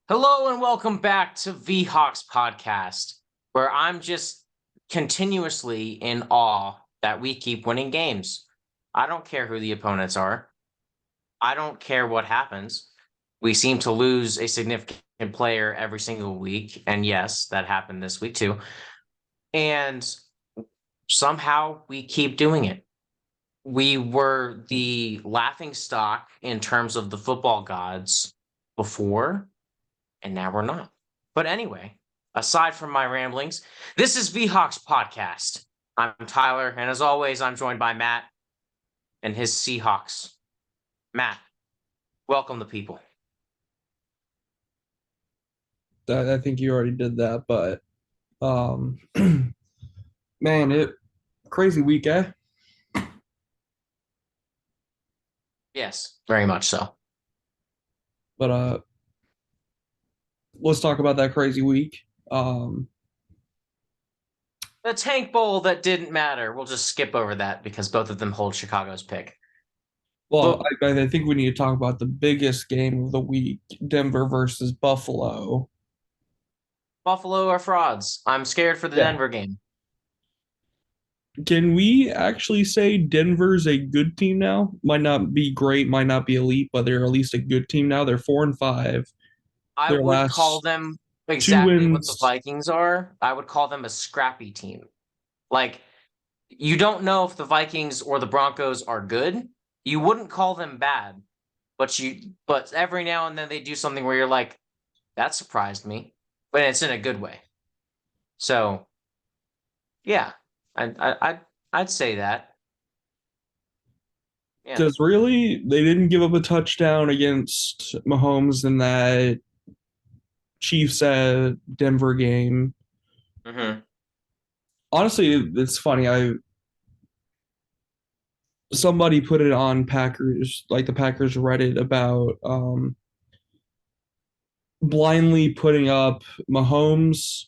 Hello and welcome back to VHawks Podcast, where I'm just continuously in awe that we keep winning games. I don't care who the opponents are. I don't care what happens. We seem to lose a significant player every single week, and yes, that happened this week too. And somehow we keep doing it. We were the laughing stock in terms of the football gods before, and now we're not. But anyway, aside from my ramblings, this is VHawks Podcast. I'm Tyler, and as always, I'm joined by Matt and his Seahawks. Matt, welcome the people. I think you already did that, but um, man, it crazy week, eh? Yes, very much so. But let's talk about that crazy week. Um, The Tank Bowl that didn't matter. We'll just skip over that because both of them hold Chicago's pick. well, But I think we need to talk about the biggest game of the week: Denver versus Buffalo. Buffalo are frauds. I'm scared for the Yeah. Denver game. Can we actually say Denver's a good team now? Might not be great, might not be elite, but they're at least a good team now. They're 4-5. I Their would call last them two exactly what the wins. Vikings are. I would call them a scrappy team. Like, you don't know if the Vikings or the Broncos are good. You wouldn't call them bad, but every now and then they do something where you're like, that surprised me, but it's in a good way. So yeah, I'd say that. Yeah. Because really, they didn't give up a touchdown against Mahomes in that Chiefs at Denver game. Mm-hmm. Honestly, it's funny. I Somebody put it on Packers, like the Packers Reddit, about blindly putting up Mahomes,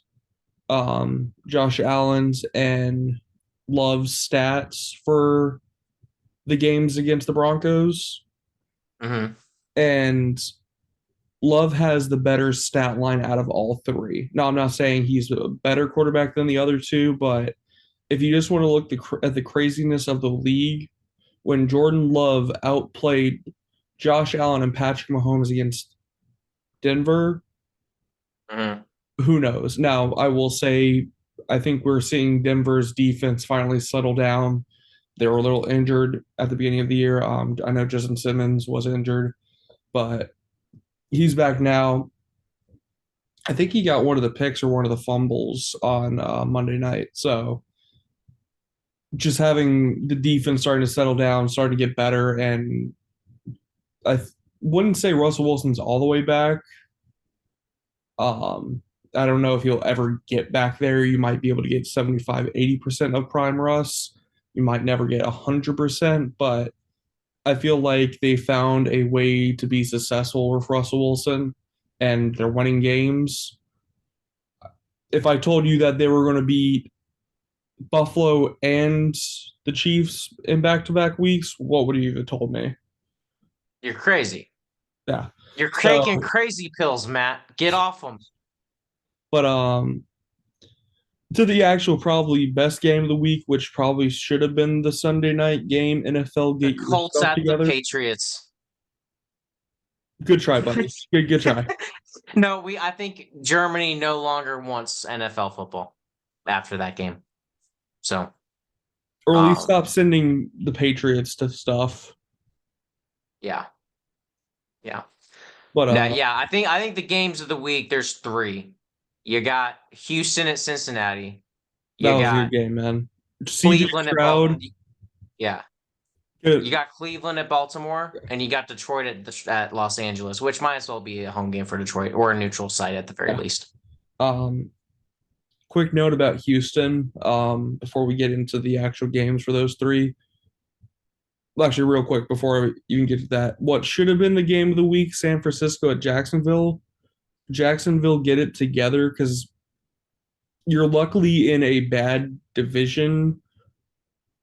Josh Allen's, and Love's stats for the games against the Broncos, Mm-hmm. and Love has the better stat line out of all three. Now, I'm not saying he's a better quarterback than the other two, but if you just want to look at the craziness of the league, when Jordan Love outplayed Josh Allen and Patrick Mahomes against Denver, Mm-hmm. who knows? Now, I will say, I think we're seeing Denver's defense finally settle down. They were a little injured at the beginning of the year. I know Justin Simmons was injured, but he's back now. I think he got one of the picks or one of the fumbles on Monday night. So just having the defense starting to settle down, starting to get better, and wouldn't say Russell Wilson's all the way back. Um, I don't know if he'll ever get back there. You might be able to get 75, 80% of prime Russ. You might never get 100%, but I feel like they found a way to be successful with Russell Wilson and they're winning games. If I told you that they were going to beat Buffalo and the Chiefs in back-to-back weeks, what would you have told me? You're crazy. Yeah. You're taking So, crazy pills, Matt. Get off them. but to the actual probably best game of the week, which probably should have been the Sunday night game. NFL, The get your Colts stuff at the together. Patriots. Good try, buddy. Good try. No, I think Germany no longer wants NFL football after that game. So, Or at least um, stop sending the Patriots to stuff. yeah, yeah. But Now, yeah, I think the games of the week, there's three. You got Houston at Cincinnati. that You was a good got game, man. CJ Cleveland at Stroud, yeah. You good. got Cleveland at Baltimore, and you got Detroit at Los Angeles, which might as well be a home game for Detroit or a neutral site at the very Yeah. least. Um, quick note about Houston. Before we get into the actual games for those three. Well, actually, real quick before you can get to that, what should have been the game of the week? San Francisco at Jacksonville. Jacksonville get it together because you're luckily in a bad division.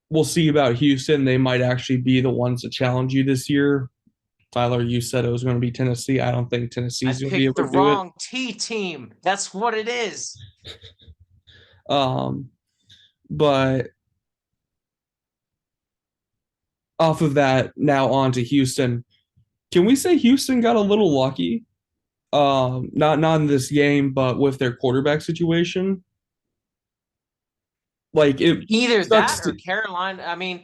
We'll see about Houston. They might actually be the ones to challenge you this year. Tyler, you said it was going to be Tennessee. I don't think I Tennessee's going to be picked able the to do it. wrong T team. That's what it is. Um, but off of that, now on to Houston. Can we say Houston got a little lucky? Not in this game, but with their quarterback situation. Like it Either that sucks or to, Carolina. I mean,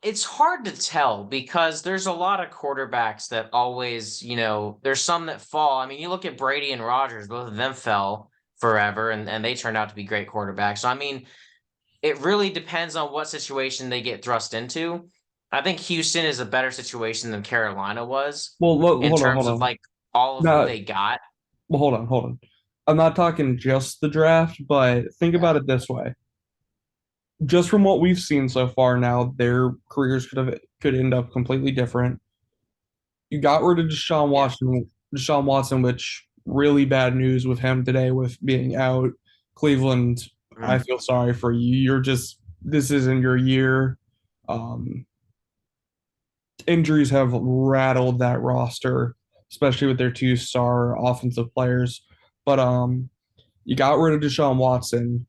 it's hard to tell because there's a lot of quarterbacks that always, there's some that fall. I mean, you look at Brady and Rodgers, both of them fell forever and they turned out to be great quarterbacks. So, I mean, it really depends on what situation they get thrust into. I think Houston is a better situation than Carolina was well, in hold terms of on. like all of who Not they got. well, hold on. I'm not talking just the draft, but think Yeah. about it this way. Just from what we've seen so far now, their careers could end up completely different. You got rid of Yeah. Deshaun Watson, which really bad news with him today with being out. Cleveland, I Mhm. feel sorry for you. This isn't your year. Um, Injuries have rattled that roster, especially with their two-star offensive players. But you got rid of Deshaun Watson.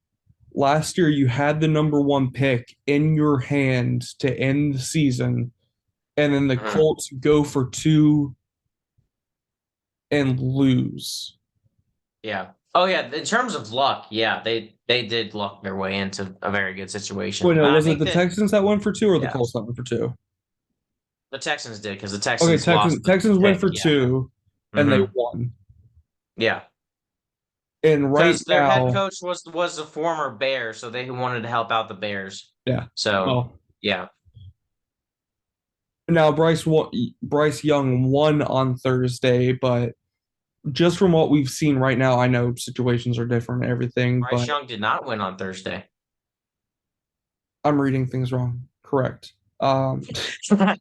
Last year, you had the number one pick in your hand to end the season, and then the Mhm. Colts go for two and lose. Yeah. Oh yeah. In terms of luck, yeah, they did luck their way into a very good Wait, situation. no, I was it think the that Texans that went for two or the yeah, Colts that went for two? the Texans did because the Okay, Texans lost the Texans went pick. for Yeah. two and they Hmm. won. Yeah. And right Because their head now, coach was a former Bear, so they wanted to help out the Bears. yeah. So Well, yeah. now Bryce Young won on Thursday, but just from what we've seen right now, I know situations are different and everything, Bryce but Young did not win on Thursday. I'm reading things wrong. Correct. In fact,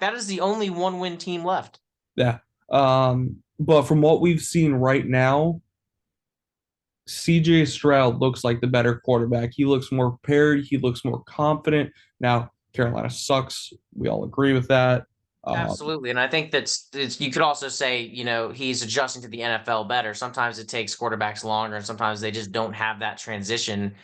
that is the only one-win team left. Yeah. But from what we've seen right now, CJ Stroud looks like the better quarterback. He looks more prepared. He looks more confident. Now, Carolina sucks. We all agree with that. Um, Absolutely. And I think you could also say, he's adjusting to the NFL better. Sometimes it takes quarterbacks longer and sometimes they just don't have that transition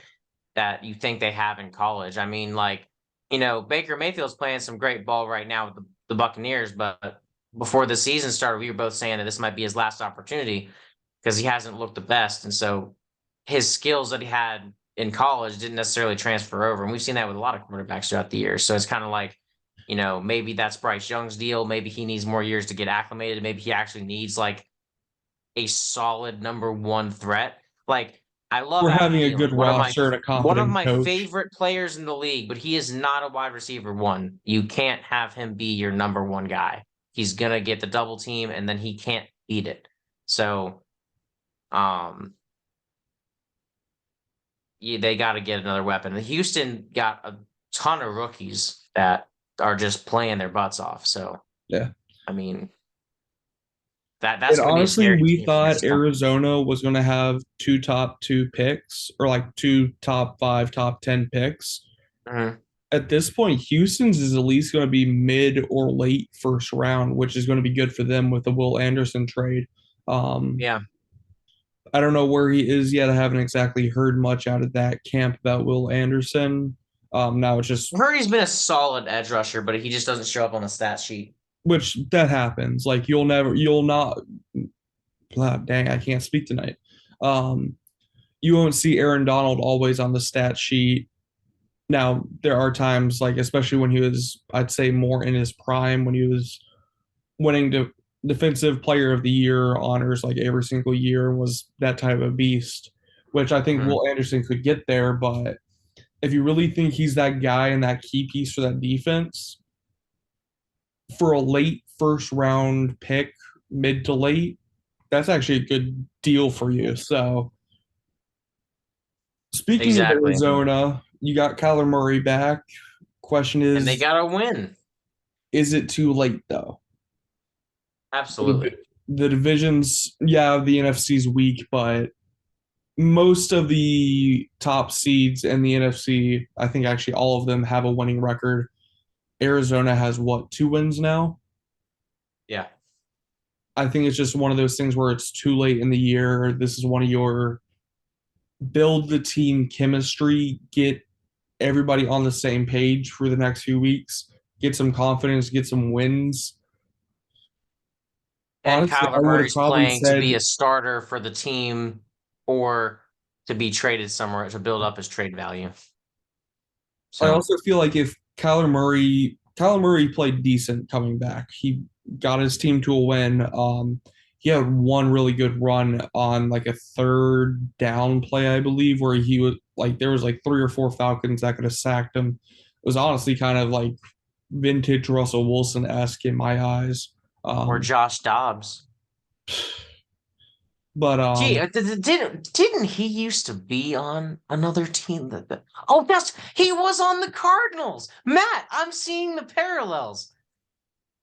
that you think they have in college. I mean, like, Baker Mayfield's playing some great ball right now with the Buccaneers, but before the season started, we were both saying that this might be his last opportunity because he hasn't looked the best. And so his skills that he had in college didn't necessarily transfer over. And we've seen that with a lot of quarterbacks throughout the years. So it's kind of like, maybe that's Bryce Young's deal. Maybe he needs more years to get acclimated. Maybe he actually needs like a solid number one threat. Like I love we're Adam having a good Thielen, roster and a one of competent my coach, favorite players in the league, but he is not a wide receiver one. You can't have him be your number one guy. He's gonna get the double team and then he can't beat it. So um yeah, they got to get another weapon. And Houston got a ton of rookies that are just playing their butts off. So yeah. I mean that's And going to be a honestly, scary we team for years thought to come. Arizona was going to have two top two picks or like two top five, top 10 picks. Mhm. At this point, Houston's is at least going to be mid or late first round, which is going to be good for them with the Will Anderson trade. Um, Yeah, I don't know where he is yet. I haven't exactly heard much out of that camp about Will Anderson. Now it's I just heard he's been a solid edge rusher, but he just doesn't show up on the stat sheet. which that happens. Like you'll not. Blah, dang, I can't speak tonight. Um, you won't see Aaron Donald always on the stat sheet. Now there are times like especially when he was, I'd say more in his prime when he was winning defensive player of the year honors like every single year and was that type of beast, which I think Mhm. Will Anderson could get there. But if you really think he's that guy and that key piece for that defense, for a late first round pick, mid to late, that's actually a good deal for you. So speaking of Exactly. Arizona, you got Kyler Murray back. Question And they is, got to win. is it too late though? The, Absolutely. the divisions, yeah, the NFC's weak, but most of the top seeds in the NFC, I think actually all of them have a winning record. Arizona has what, 2 wins now? Yeah. I think it's just one of those things where it's too late in the year. This is one of your build the team chemistry, get everybody on the same page for the next few weeks, get some confidence, get some wins. And Honestly, I Kyler would have Murray's probably playing to be said a starter for the team or to be traded somewhere to build up his trade value. I So, also feel like if Kyler Murray played decent coming back. He got his team to a win. He had one really good run on like a third down play, I believe, where he was like there was like 3 or 4 Falcons that could have sacked him. It was honestly kind of like vintage Russell Wilson esque in my eyes. or Um, Josh Dobbs. but Gee, didn't he used to be on another team oh, he was on the Cardinals. Matt, I'm seeing the parallels.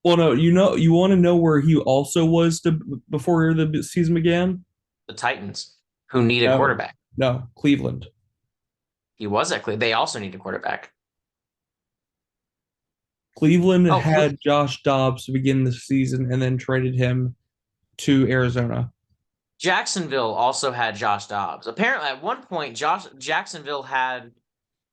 well, no, you want to know where he also was before the season began? The Titans, who need a No, quarterback. no, Cleveland. He was at Cleveland. They also need a quarterback. Cleveland Oh, had Josh Dobbs to begin the season and then traded him to Arizona. Jacksonville also had Josh Dobbs. Apparently, at one point, Jacksonville had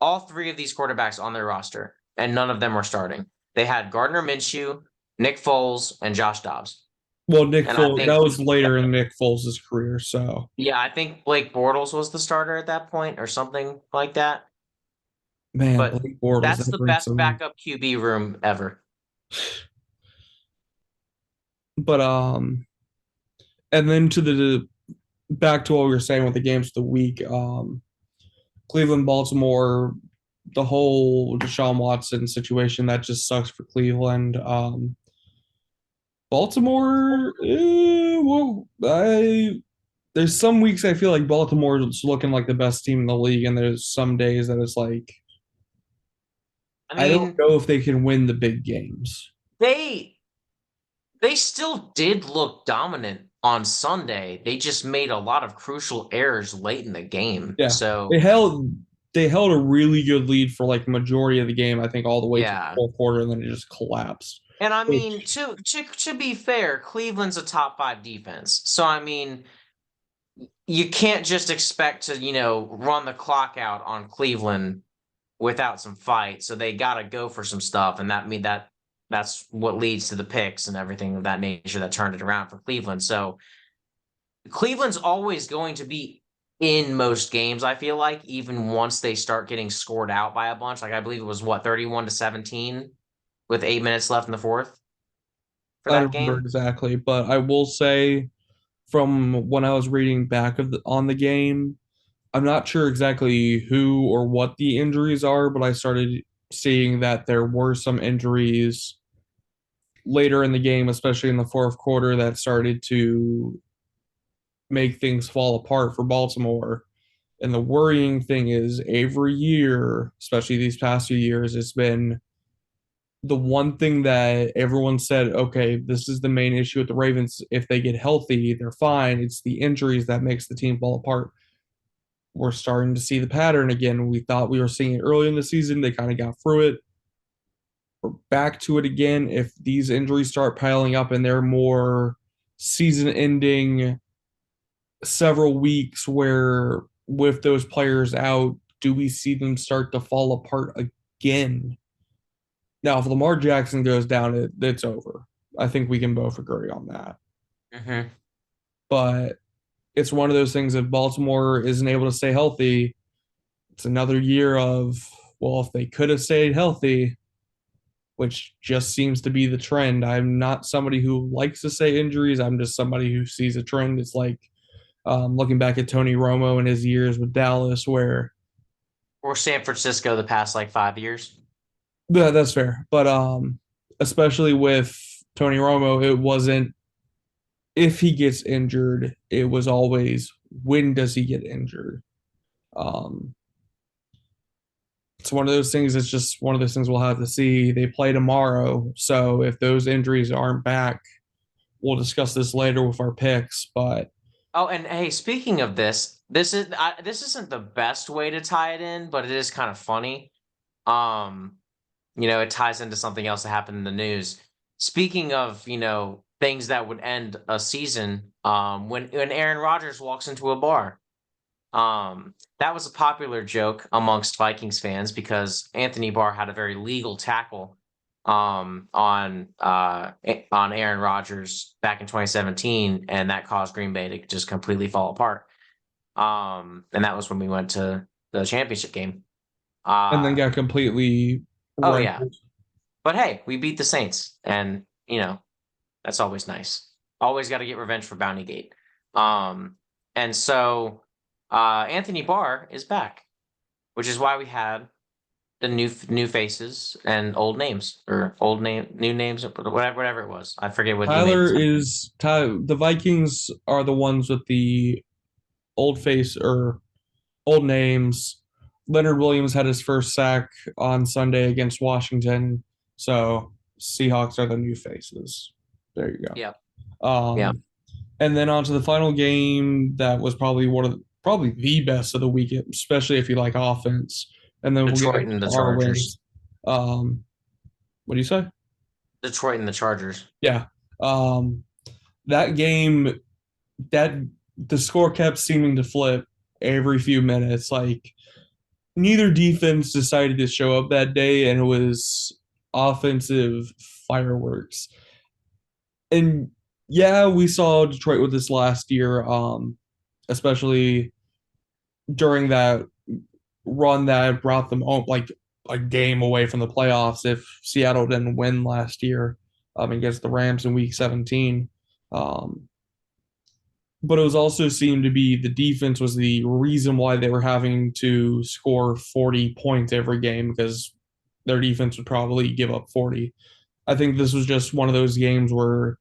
all three of these quarterbacks on their roster, and none of them were starting. They had Gardner Minshew, Nick Foles, and Josh Dobbs. Well, Nick And I Foles, think, that was later in Nick Foles' career. So, yeah, I think Blake Bortles was the starter at that point or something like that. man, But Blake Bortles, that's that the brings best some. backup QB room ever. But, and then to the back to what we were saying with the games of the week, Cleveland, Baltimore, the whole Deshaun Watson situation, that just sucks for Cleveland. Baltimore, well, there's some weeks I feel like Baltimore is looking like the best team in the league, and there's some days that it's like I I don't mean, know if they can win the big games. they they still did look dominant on Sunday. They just made a lot of crucial errors late in the game. Yeah, So, they held a really good lead for like majority of the game. I think all the way to the yeah. fourth quarter, and then it just collapsed. And I mean, Which to be fair, Cleveland's a top 5 defense. So I mean, you can't just expect to, run the clock out on Cleveland without some fight. So they got to go for some stuff, and that's what leads to the picks and everything of that nature that turned it around for Cleveland. So Cleveland's always going to be in most games, I feel like, even once they start getting scored out by a bunch. Like I believe it was what, 31-17 with 8 minutes left in the fourth for I that don't remember game. exactly, but I will say from when I was reading back on the game, I'm not sure exactly who or what the injuries are, but I started seeing that there were some injuries later in the game, especially in the fourth quarter, that started to make things fall apart for Baltimore. And the worrying thing is every year, especially these past few years, it's been the one thing that everyone said, okay, this is the main issue with the Ravens. If they get healthy, they're fine. It's the injuries that makes the team fall apart. We're starting to see the pattern again. We thought we were seeing it early in the season. They kind of got through it. We're back to it again. If these injuries start piling up and they're more season ending, several weeks where with those players out, do we see them start to fall apart again? Now, if Lamar Jackson goes down, it's over. I think we can both agree on that. Mm-hmm. But it's one of those things if Baltimore isn't able to stay healthy, it's another year of, well, if they could have stayed healthy, which just seems to be the trend. I'm not somebody who likes to say injuries. I'm just somebody who sees a trend. It's like looking back at Tony Romo and his years with Dallas, where Or San Francisco the past like 5 years. yeah, that's fair. But especially with Tony Romo, it wasn't if he gets injured, it was always when does he get injured? Um, it's one of those things. It's just one of those things we'll have to see. They play tomorrow, so if those injuries aren't back, we'll discuss this later with our picks. But Oh, and hey, speaking of this isn't the best way to tie it in, but it is kind of funny. Um, it ties into something else that happened in the news. Speaking of, things that would end a season, when Aaron Rodgers walks into a bar, that was a popular joke amongst Vikings fans because Anthony Barr had a very legal tackle on Aaron Rodgers back in 2017, and that caused Green Bay to just completely fall apart. And that was when we went to the championship game. And then Uh, got completely oh yeah, wrangled. but hey, we beat the Saints, and that's always nice. Always got to get revenge for Bounty Gate. And so Anthony Barr is back, which is why we had the new faces and old names or new names, whatever it was. I forget what he made. The Vikings are the ones with the old face or old names. Leonard Williams had his first sack on Sunday against Washington. So Seahawks are the new faces. There you Yeah, go. yeah. And then on to the final game that was probably the best of the weekend, especially if you like offense. And then we'll get Detroit into and the our Chargers. wins. What do you say? Detroit and the Chargers. Yeah. Um, that game, that the score kept seeming to flip every few minutes. Like neither defense decided to show up that day, and it was offensive fireworks. And yeah, we saw Detroit with this last year, especially during that run that brought them home like a game away from the playoffs if Seattle didn't win last year against the Rams in week 17. Um, but it was also seemed to be the defense was the reason why they were having to score 40 points every game because their defense would probably give up 40. I think this was just one of those games where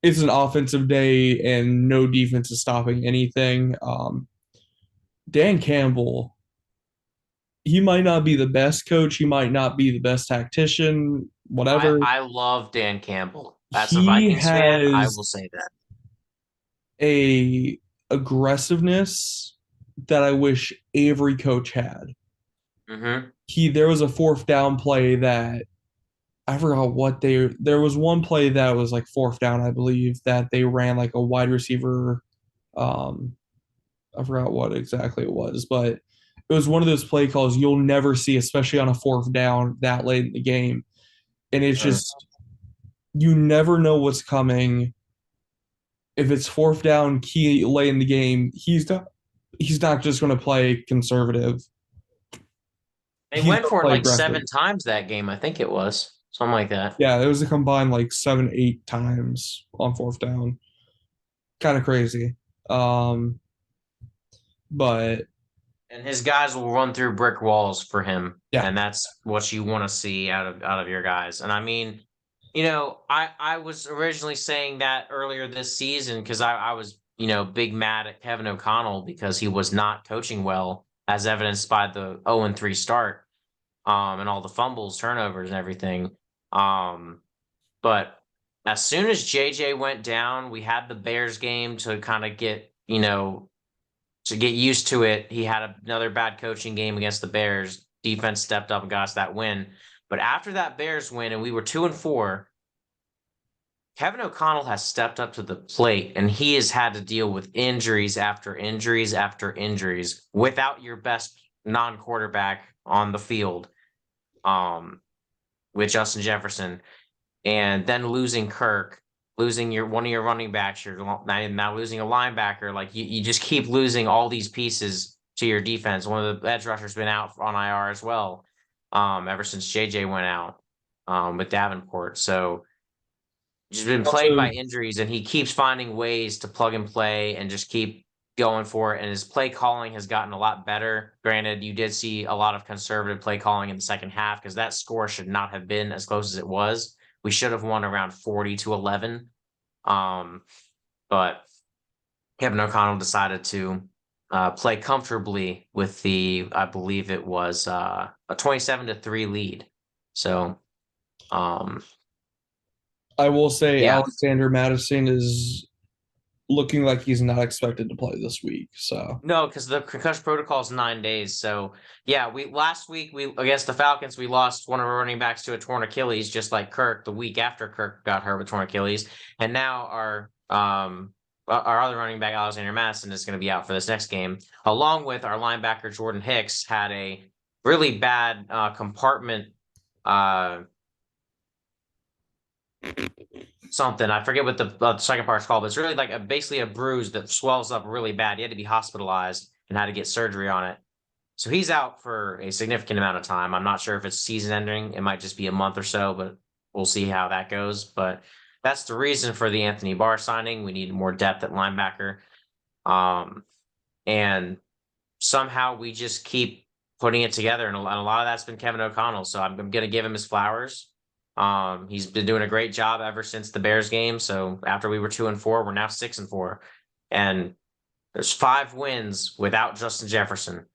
it's an offensive day and no defense is stopping anything. Dan Campbell, he might not be the best coach, he might not be the best tactician, I whatever. I love Dan Campbell. As a He Vikings fan, I has will say that. a aggressiveness that I wish every coach had. Hmm. There was a fourth down play that I forgot what there was one play that was like fourth down, I believe, that they ran like a wide receiver. Um, I forgot what exactly it was, but it was one of those play calls you'll never see, especially on a fourth down that late in the game. And it's just you never know what's coming. If it's fourth down key late in the game, he's not just going to play conservative. They He's went going to for it play like aggressive. 7 times that game. I think it was something like that. Yeah, it was a combined like 7, 8 times on fourth down. Kind of crazy. Um, but And his guys will run through brick walls for him, yeah, and that's what you want to see out of your guys. And I mean, I was originally saying that earlier this season because I was big mad at Kevin O'Connell because he was not coaching well, as evidenced by the 0-3 start, and all the fumbles, turnovers, and everything. Um, but as soon as JJ went down, we had the Bears game to kind of get used to it. He had another bad coaching game against the Bears. Defense stepped up and got us that win. But after that Bears win, and we were 2-4, Kevin O'Connell has stepped up to the plate, and he has had to deal with injuries after injuries after injuries without your best non-quarterback on the field, um, with Justin Jefferson, and then losing Kirk, losing your one of your running backs, you're now losing a linebacker. Like you just keep losing all these pieces to your defense. One of the edge rushers been out on IR as well, ever since JJ went out, with Davenport. So he's been plagued also by injuries, and he keeps finding ways to plug and play and just keep going for it. And his play calling has gotten a lot better. Granted, you did see a lot of conservative play calling in the second half because that score should not have been as close as it was. We should have won around 40-11. But Kevin O'Connell decided to play comfortably with I believe it was a 27-3 lead. So, I will say yeah, Alexander Madison is looking like he's not expected to play this week. So No, because the concussion protocol is 9 days. So yeah, we last week we against the Falcons we lost one of our running backs to a torn Achilles, just like Kirk the week after Kirk got hurt with torn Achilles, and now our other running back Alexander Madison is going to be out for this next game, along with our linebacker Jordan Hicks had a really bad compartment something. I forget what the second part's called, but it's really like basically a bruise that swells up really bad. He had to be hospitalized and had to get surgery on it. So he's out for a significant amount of time. I'm not sure if it's season ending. It might just be a month or so, but we'll see how that goes. But that's the reason for the Anthony Barr signing. We need more depth at linebacker. And somehow we just keep putting it together. And a lot of that's been Kevin O'Connell. So I'm going to give him his flowers. He's been doing a great job ever since the Bears game. So after we were 2-4, we're now 6-4, and there's 5 wins without Justin Jefferson.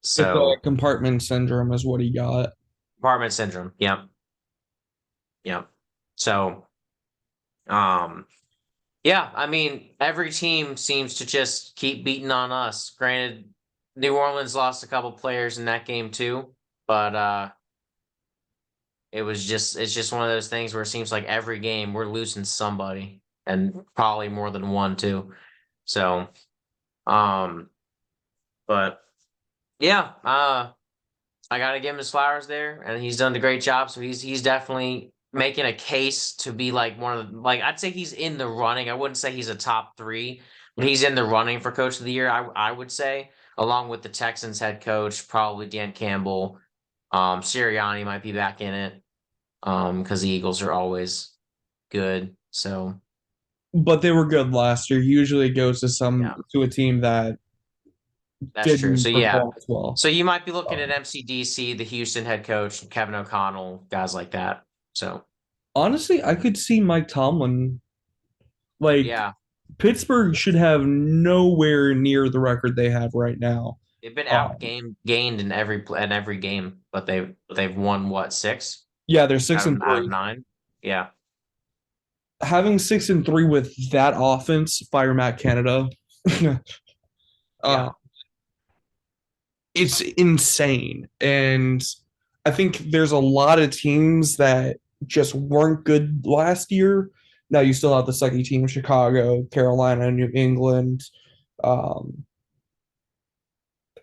So it's compartment syndrome is what he got. compartment syndrome. Yep. Yep. So, yeah, I mean, every team seems to just keep beating on us. Granted, New Orleans lost a couple players in that game too, but it's just one of those things where it seems like every game we're losing somebody, and probably more than one too. So, but yeah, I gotta give him his flowers there, and he's done a great job. So he's definitely making a case to be like one of the, like, I'd say he's in the running. I wouldn't say he's a top 3, but he's in the running for coach of the year. I would say, along with the Texans head coach, probably Dan Campbell. Sirianni might be back in it. Because the Eagles are always good. So, But they were good last year. Usually it goes to yeah, to a team that that's true. didn't So yeah, perform as well. so you might be looking at MCDC, the Houston head coach, Kevin O'Connell, guys like that. So Honestly, I could see Mike Tomlin. Like yeah, Pittsburgh should have nowhere near the record they have right now. they've been Um, gained in every game, but they've won what, 6 yeah, they're six out of and out of three. 9. Yeah, Having 6-3 with that offense, fire Matt Canada. uh, yeah. it's insane. And I think there's a lot of teams that just weren't good last year. Now you still have the sucky team, Chicago, Carolina, New England. Um,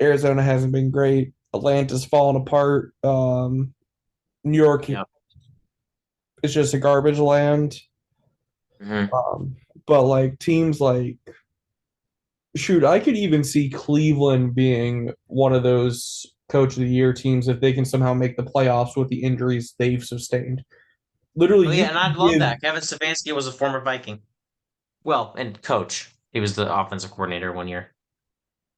Arizona hasn't been great. Atlanta's fallen apart. New York Yeah. is just a garbage land. Hmm. But like teams like, shoot, I could even see Cleveland being one of those coach of the year teams if they can somehow make the playoffs with the injuries they've sustained. Literally, Oh you yeah, and I'd could love give that. Kevin Stefanski was a former Viking. Well, and coach. He was the offensive coordinator one year.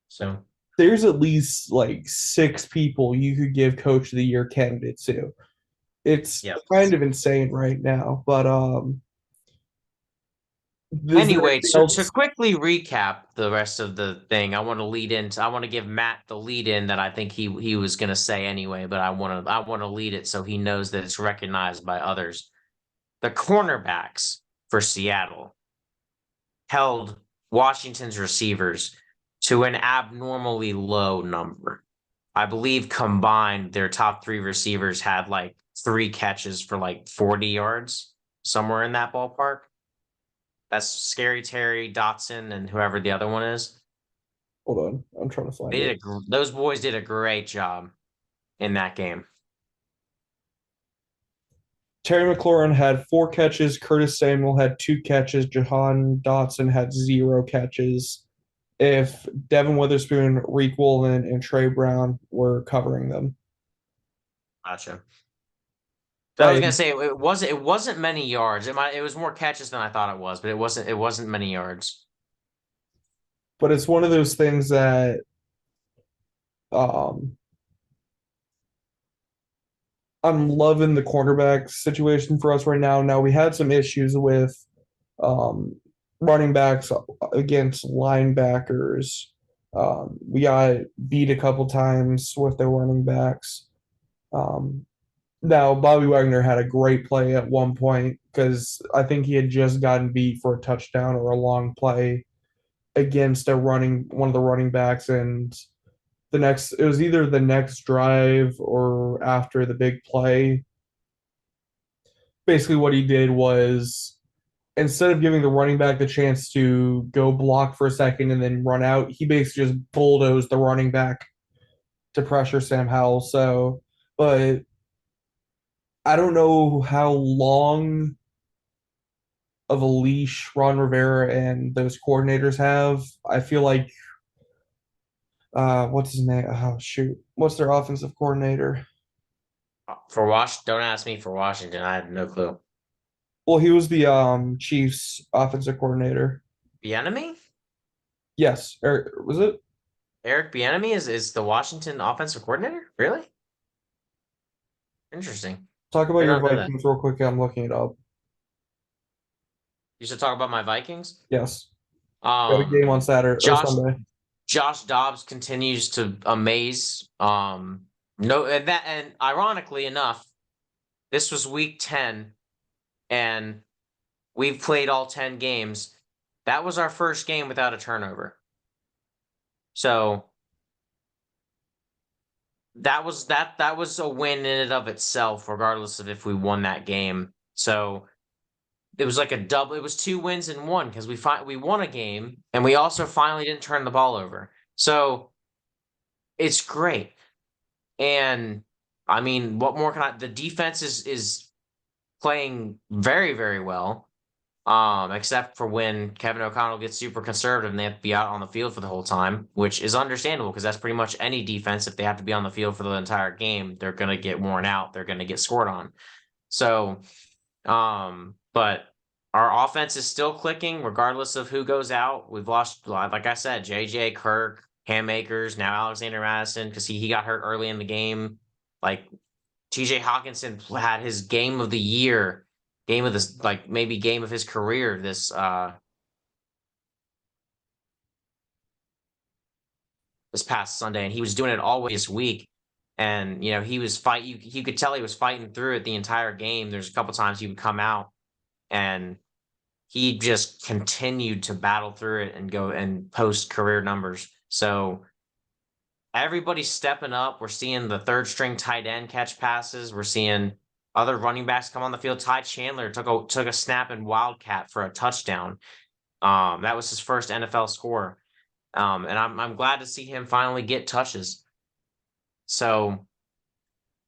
So there's at least like 6 people you could give coach of the year candidates to. It's yeah. kind of insane right now, but is there Anyway, anything to else? quickly recap the rest of the thing, I want to give Matt the lead in that I think he was going to say anyway, but I want to lead it so he knows that it's recognized by others. The cornerbacks for Seattle held Washington's receivers to an abnormally low number. I believe combined their top 3 receivers had like 3 catches for like 40 yards, somewhere in that ballpark. That's Scary Terry, Dotson, and whoever the other one is. Hold on, I'm trying to find it. Those boys did a great job in that game. Terry McLaurin had 4 catches. Curtis Samuel had 2 catches. Jahan Dotson had 0 catches. If Devin Witherspoon, Reek Woolen, and Trey Brown were covering them. Gotcha. So I was Like, gonna say it wasn't many yards. It was more catches than I thought it was, but it wasn't many yards. but it's one of those things that um I'm loving the cornerback situation for us right now. Now we had some issues with um running backs against linebackers. We got beat a couple times with their running backs. Um, Now Bobby Wagner had a great play at one point because I think he had just gotten beat for a touchdown or a long play against one of the running backs, and it was either the next drive or after the big play. Basically, what he did was instead of giving the running back the chance to go block for a second and then run out, he basically just bulldozed the running back to pressure Sam Howell. So, but I don't know how long of a leash Ron Rivera and those coordinators have. I feel like what's his name? Oh shoot. What's their offensive coordinator? For don't ask me for Washington. I have no clue. Well, he was the Chiefs offensive coordinator. Bieniemy? Yes. Or was it? Eric Bieniemy is the Washington offensive coordinator? Really? Interesting. Talk about Did your not know that. Vikings real quick. I'm looking it up. You should talk about my Vikings. Yes. Got a game on Saturday or Josh Sunday. Josh Dobbs continues to amaze. No, and ironically enough, this was week 10, and we've played all 10 games. That was our first game without a turnover. So that was a win in and of itself, regardless of if we won that game. So it was like a double. It was 2 wins in one because we won a game and we also finally didn't turn the ball over. So it's great. And I mean, what more can the defense is playing very, very well. Except for when Kevin O'Connell gets super conservative and they have to be out on the field for the whole time, which is understandable because that's pretty much any defense. If they have to be on the field for the entire game, they're gonna get worn out. They're gonna get scored on. So, but our offense is still clicking regardless of who goes out. We've lost, like I said, JJ Kirk, Cam Akers, now Alexander Madison because he got hurt early in the game. Like TJ Hawkinson had his game of the year, game of this, like maybe game of his career this past Sunday, and he was doing it all this week. And he was you could tell he was fighting through it the entire game. There's a couple times he would come out and he just continued to battle through it and go and post career numbers. So everybody's stepping up. We're seeing the third string tight end catch passes. We're seeing other running backs come on the field. Ty Chandler took a snap and wildcat for a touchdown. That was his first NFL score. And I'm glad to see him finally get touches. So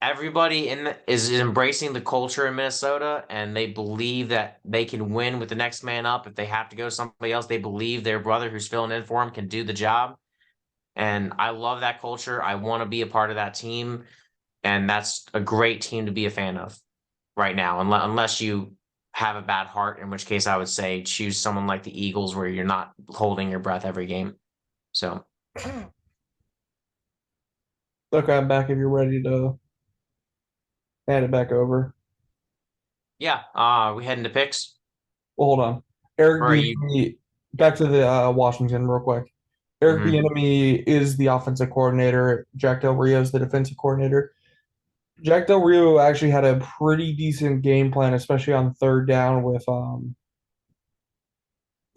everybody is embracing the culture in Minnesota, and they believe that they can win with the next man up. If they have to go somebody else, they believe their brother who's filling in for him can do the job. And I love that culture. I want to be a part of that team. And that's a great team to be a fan of right now, unless you have a bad heart, in which case I would say choose someone like the Eagles where you're not holding your breath every game. So, Okay, I'm back if you're ready to hand it back over. yeah, we heading to picks? Well, hold on. Eric Or are you? Bieniemy, back to the Washington real quick. Eric Mhm. Bieniemy is the offensive coordinator. Jack Del Rio is the defensive coordinator. Jack Del Rio actually had a pretty decent game plan, especially on third down with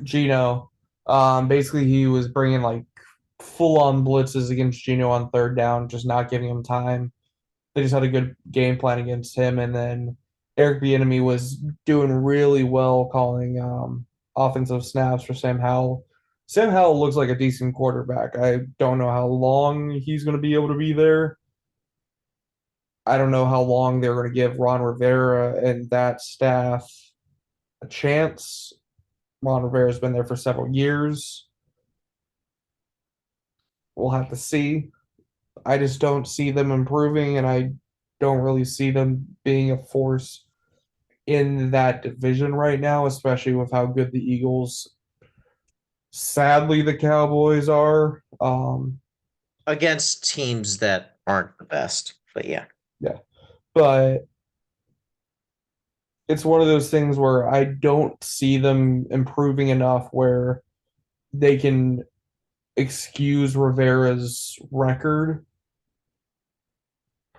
Gino. Basically, he was bringing like full on blitzes against Gino on third down, just not giving him time. They just had a good game plan against him, and then Eric Bieniemy was doing really well calling offensive snaps for Sam Howell. Sam Howell looks like a decent quarterback. I don't know how long he's going to be able to be there. I don't know how long they're going to give Ron Rivera and that staff a chance. Ron Rivera's been there for several years. We'll have to see. I just don't see them improving, and I don't really see them being a force in that division right now, especially with how good the Eagles, sadly, the Cowboys are. Against teams that aren't the best, but yeah. Yeah, but it's one of those things where I don't see them improving enough where they can excuse Rivera's record.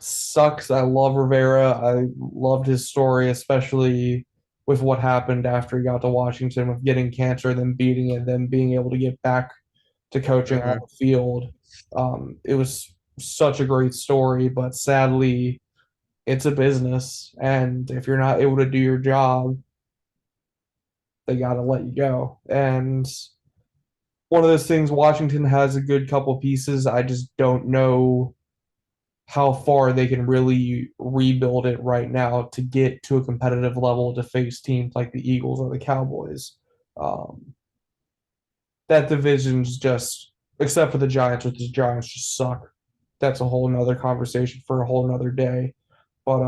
Sucks. I love Rivera. I loved his story, especially with what happened after he got to Washington with getting cancer, then beating it, then being able to get back to coaching on Mhm. the field. It was such a great story, but sadly, it's a business, and if you're not able to do your job, they got to let you go. And one of those things, Washington has a good couple pieces. I just don't know how far they can really rebuild it right now to get to a competitive level to face teams like the Eagles or the Cowboys. Um, that division's just, except for the Giants, which the Giants just suck. That's a whole nother conversation for a whole nother day. But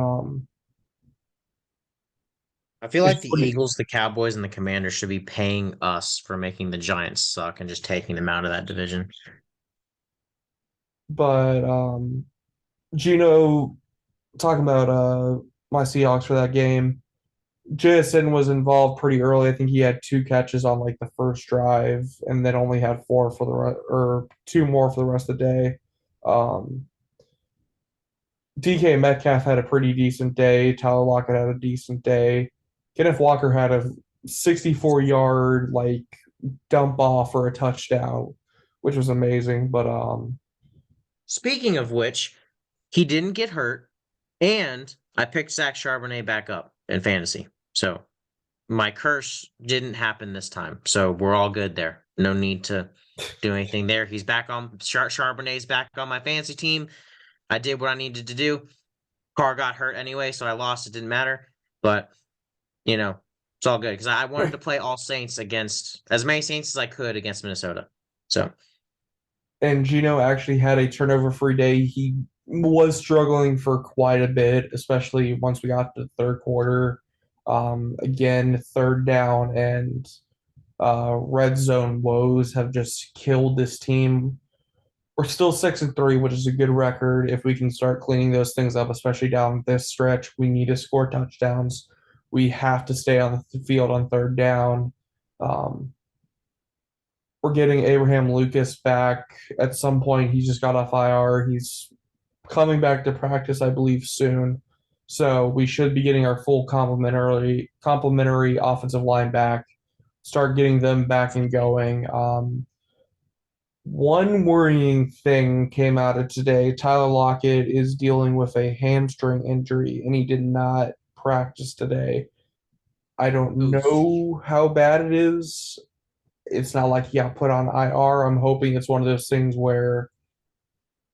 I feel it's like the pretty. Eagles, the Cowboys, and the Commanders should be paying us for making the Giants suck and just taking them out of that division. But Gino, talking about my Seahawks for that game. JSN was involved pretty early. I think he had two catches on like the first drive, and then only had four for the or two more for the rest of the day. Um, DK Metcalf had a pretty decent day. Tyler Lockett had a decent day. Kenneth Walker had a 64-yard like dump off for a touchdown, which was amazing. But Speaking of which, he didn't get hurt, and I picked Zach Charbonnet back up in fantasy. So my curse didn't happen this time. So we're all good there. No need to do anything there. He's back on Charbonnet's back on my fantasy team. I did what I needed to do. Carr got hurt anyway, so I lost. It didn't matter. But it's all good because I wanted to play all Saints against as many Saints as I could against Minnesota. So and Gino actually had a turnover-free day. He was struggling for quite a bit, especially once we got to the third quarter. Again, third down and red zone woes have just killed this team. We're still 6-3, which is a good record. If we can start cleaning those things up, especially down this stretch, we need to score touchdowns. We have to stay on the field on third down. Um, we're getting Abraham Lucas back at some point. He just got off IR. He's coming back to practice, I believe, soon. So we should be getting our full complementary offensive line back. Start getting them back and going. One worrying thing came out of today. Tyler Lockett is dealing with a hamstring injury, and he did not practice today. I don't oof. know how bad it is. It's not like he got put on IR. I'm hoping it's one of those things where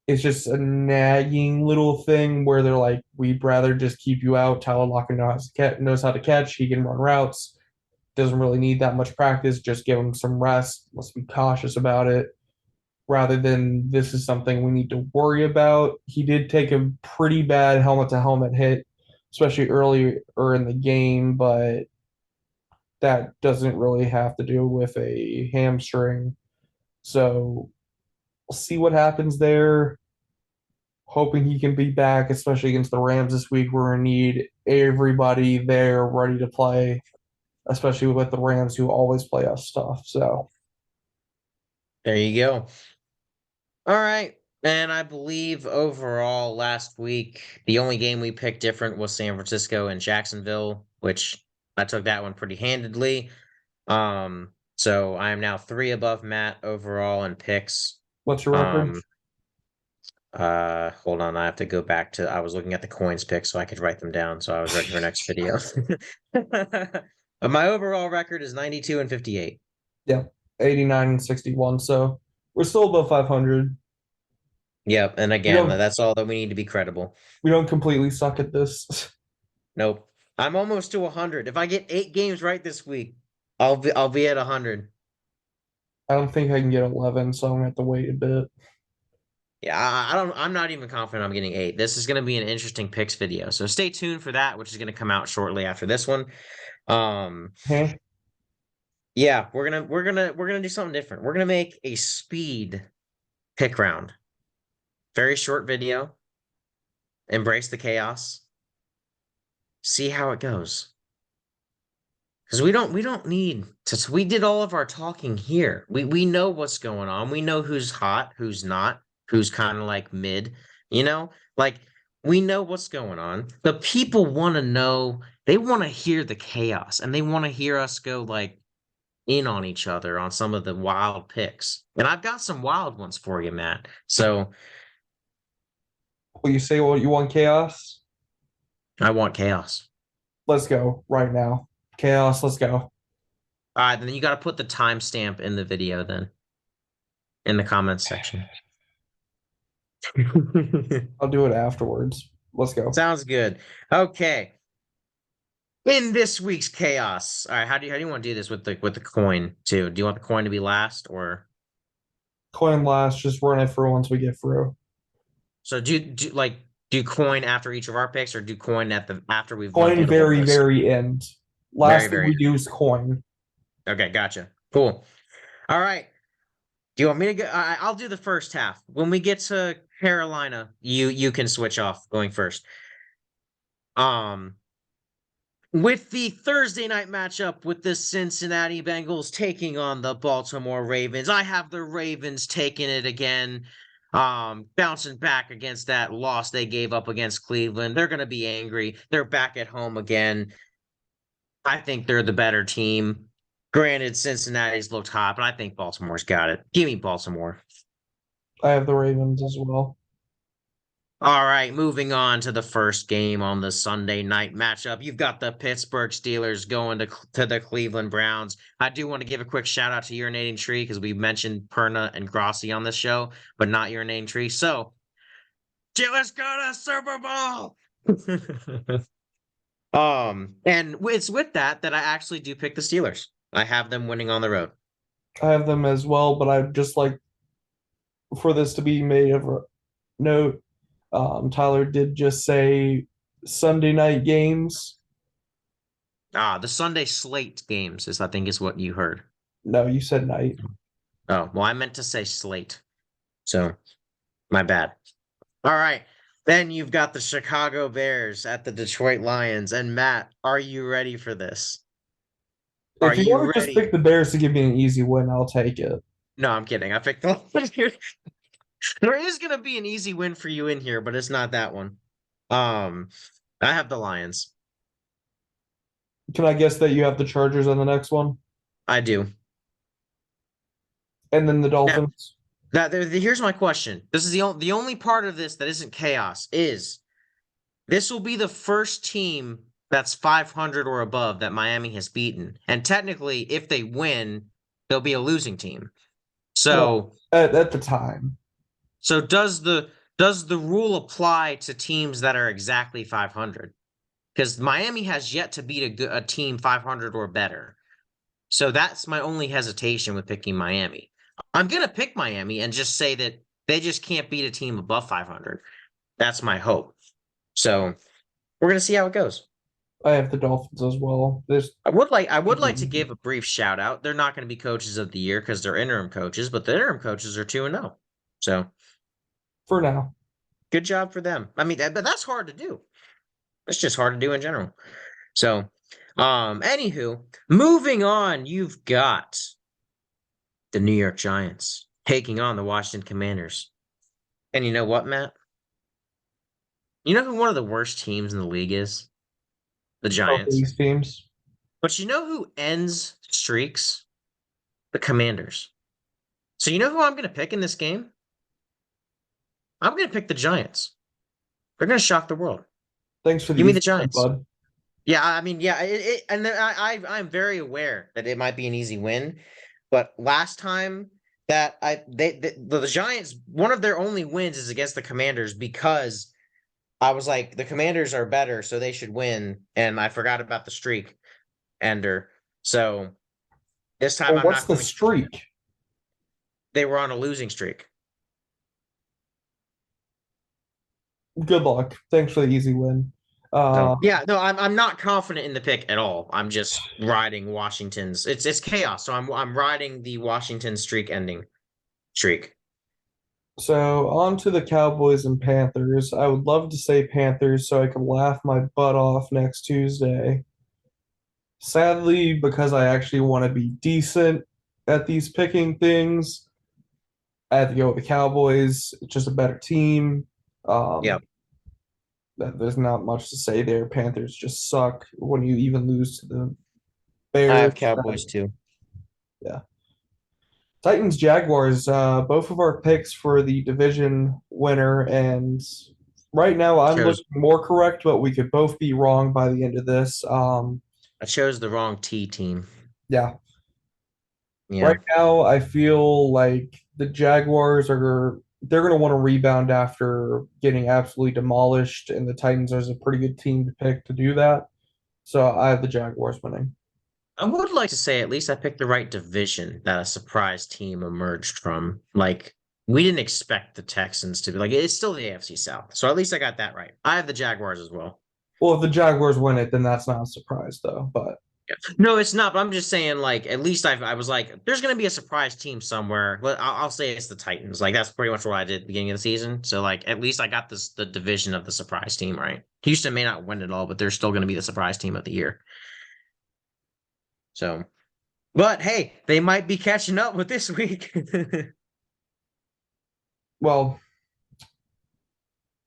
it's just a nagging little thing where they're like, we'd rather just keep you out. Tyler Lockett knows how to catch. He can run routes. Doesn't really need that much practice. Just give him some rest. Let's be cautious about it rather than this is something we need to worry about. He did take a pretty bad helmet to helmet hit, especially earlier in the game, but that doesn't really have to do with a hamstring. So we'll see what happens there. Hoping he can be back, especially against the Rams this week. We're going to need everybody there ready to play, especially with the Rams who always play us tough. So, There you go. All right. And I believe overall last week, the only game we picked different was San Francisco and Jacksonville, which I took that one pretty handedly. So I am now three above Matt overall in picks. what's your record? Um, hold on, I have to go back to I was looking at the coins picks so I could write them down so I was ready for next video. But my overall record is 92 and 58. Yeah, 89 and 61. So we're still above 500. Yep, and We again, don't that's all that we need to be credible. we don't completely suck at this. Nope. I'm almost to 100. If I get 8 games right this week, I'll be at 100. I don't think I can get 11, so I'm gonna have to wait a bit. Yeah, I don't. I'm not even confident I'm getting 8. This is going to be an interesting picks video, so stay tuned for that, which is going to come out shortly after this one. Um, Huh? yeah, we're gonna do something different. We're gonna make a speed pick round. Very short video. Embrace the chaos. See how it goes. Because we don't need to we did all of our talking here. We know what's going on. We know who's hot, who's not, who's kind of like mid, you know? Like We know what's going on. The people want to know, they want to hear the chaos and they want to hear us go like in on each other on some of the wild picks. And I've got some wild ones for you, Matt. So Will you say what you want, chaos? I want chaos. Let's go right now. Chaos, let's go. All right, then you got to put the timestamp in the video then in the comments section. I'll do it afterwards. Let's go. Sounds good. Okay. In this week's chaos. All right, how do you want to do this with the coin too? Do you want the coin to be last or Coin last, just run it for once we get through. so do coin after each of our picks or do coin at the after we've run Coin through the whole very, list? very end. Very, Last thing very we do is coin. okay, gotcha. Cool. All right. Do you want me to go? I'll do the first half. When we get to Carolina, you can switch off going first. Um, with the Thursday night matchup with the Cincinnati Bengals taking on the Baltimore Ravens, I have the Ravens taking it again. Bouncing back against that loss they gave up against Cleveland. They're going to be angry. They're back at home again. I think they're the better team. Granted, Cincinnati's looked hot, but I think Baltimore's got it. Give me Baltimore. I have the Ravens as well. All right, moving on to the first game on the Sunday night matchup. You've got the Pittsburgh Steelers going to the Cleveland Browns. I do want to give a quick shout out to Urinating Tree because we mentioned Perna and Grossi on this show, but not Urinating Tree. So, Steelers go to Super Bowl. And it's with that I actually do pick the Steelers. I have them winning on the road. I have them as well, but I'd just like for this to be made of note. Tyler did just say Sunday night games. The Sunday slate games is I think is what you heard. No, you said night. Oh, well, I meant to say slate. So, my bad. All right. Then you've got the Chicago Bears at the Detroit Lions. And Matt, are you ready for this? Are If you you want to just ready? pick the Bears to give me an easy win, I'll take it. No, I'm kidding. I picked the There is going to be an easy win for you in here, but it's not that one. Um, I have the Lions. Can I guess that you have the Chargers on the next one? I do. And then the Now, Dolphins? here's my question. This is the only part of this that isn't chaos is this will be the first team that's 500 or above that Miami has beaten. And technically, if they win, they'll be a losing team. Well, So, at the time. so does the rule apply to teams that are exactly 500? Because Miami has yet to beat a team 500 or better. So that's my only hesitation with picking Miami. I'm going to pick Miami and just say that they just can't beat a team above 500. That's my hope. So we're going to see how it goes. I have the Dolphins as well. I would like to give a brief shout out. They're not going to be coaches of the year because they're interim coaches, but the interim coaches are 2-0. So For now. good job for them. I mean, but that's hard to do. It's just hard to do in general. So, anywho, moving on, you've got the New York Giants taking on the Washington Commanders. And you know what, Matt? You know who one of the worst teams in the league is? The Both of Giants. these teams. But you know who ends streaks? The Commanders. So you know who I'm going to pick in this game? I'm going to pick the Giants. They're going to shock the world. Thanks for the Give me the easy one, Giants. bud. Yeah, I mean, yeah, and then I'm very aware that it might be an easy win, but last time that the Giants, one of their only wins is against the Commanders because I was like the Commanders are better, so they should win, and I forgot about the streak ender. So this time Well, I'm what's not the going. streak? They were on a losing streak. Good luck. Thanks for the easy win. So yeah, no, I'm not confident in the pick at all. I'm just riding Washington's. It's chaos, so I'm riding the Washington streak ending streak. So on to the Cowboys and Panthers. I would love to say Panthers so I could laugh my butt off next Tuesday. Sadly, because I actually want to be decent at these picking things, I have to go with the Cowboys. It's just a better team. Yeah. there's not much to say there. Panthers just suck when you even lose to the I Bears. have Cowboys too. Yeah. Titans Jaguars, both of our picks for the division winner, and right now I'm Chose looking more correct, but we could both be wrong by the end of this. I chose the wrong T team. Yeah, right Yeah. now I feel like the Jaguars are they're going to want to rebound after getting absolutely demolished, and the Titans is a pretty good team to pick to do that. So I have the Jaguars winning. I would like to say at least I picked the right division that a surprise team emerged from. Like we didn't expect the Texans to be like it's still the AFC South. So at least I got that right. I have the Jaguars as well. Well, if the Jaguars win it, then that's not a surprise, though. But Yeah. No, it's not. But I'm just saying, like, at least I was like, there's gonna be a surprise team somewhere. But I'll say it's the Titans. Like that's pretty much what I did at the beginning of the season. So like, at least I got this the division of the surprise team right. Houston may not win it all, but they're still gonna be the surprise team of the year. So, but hey, they might be catching up with this week. well,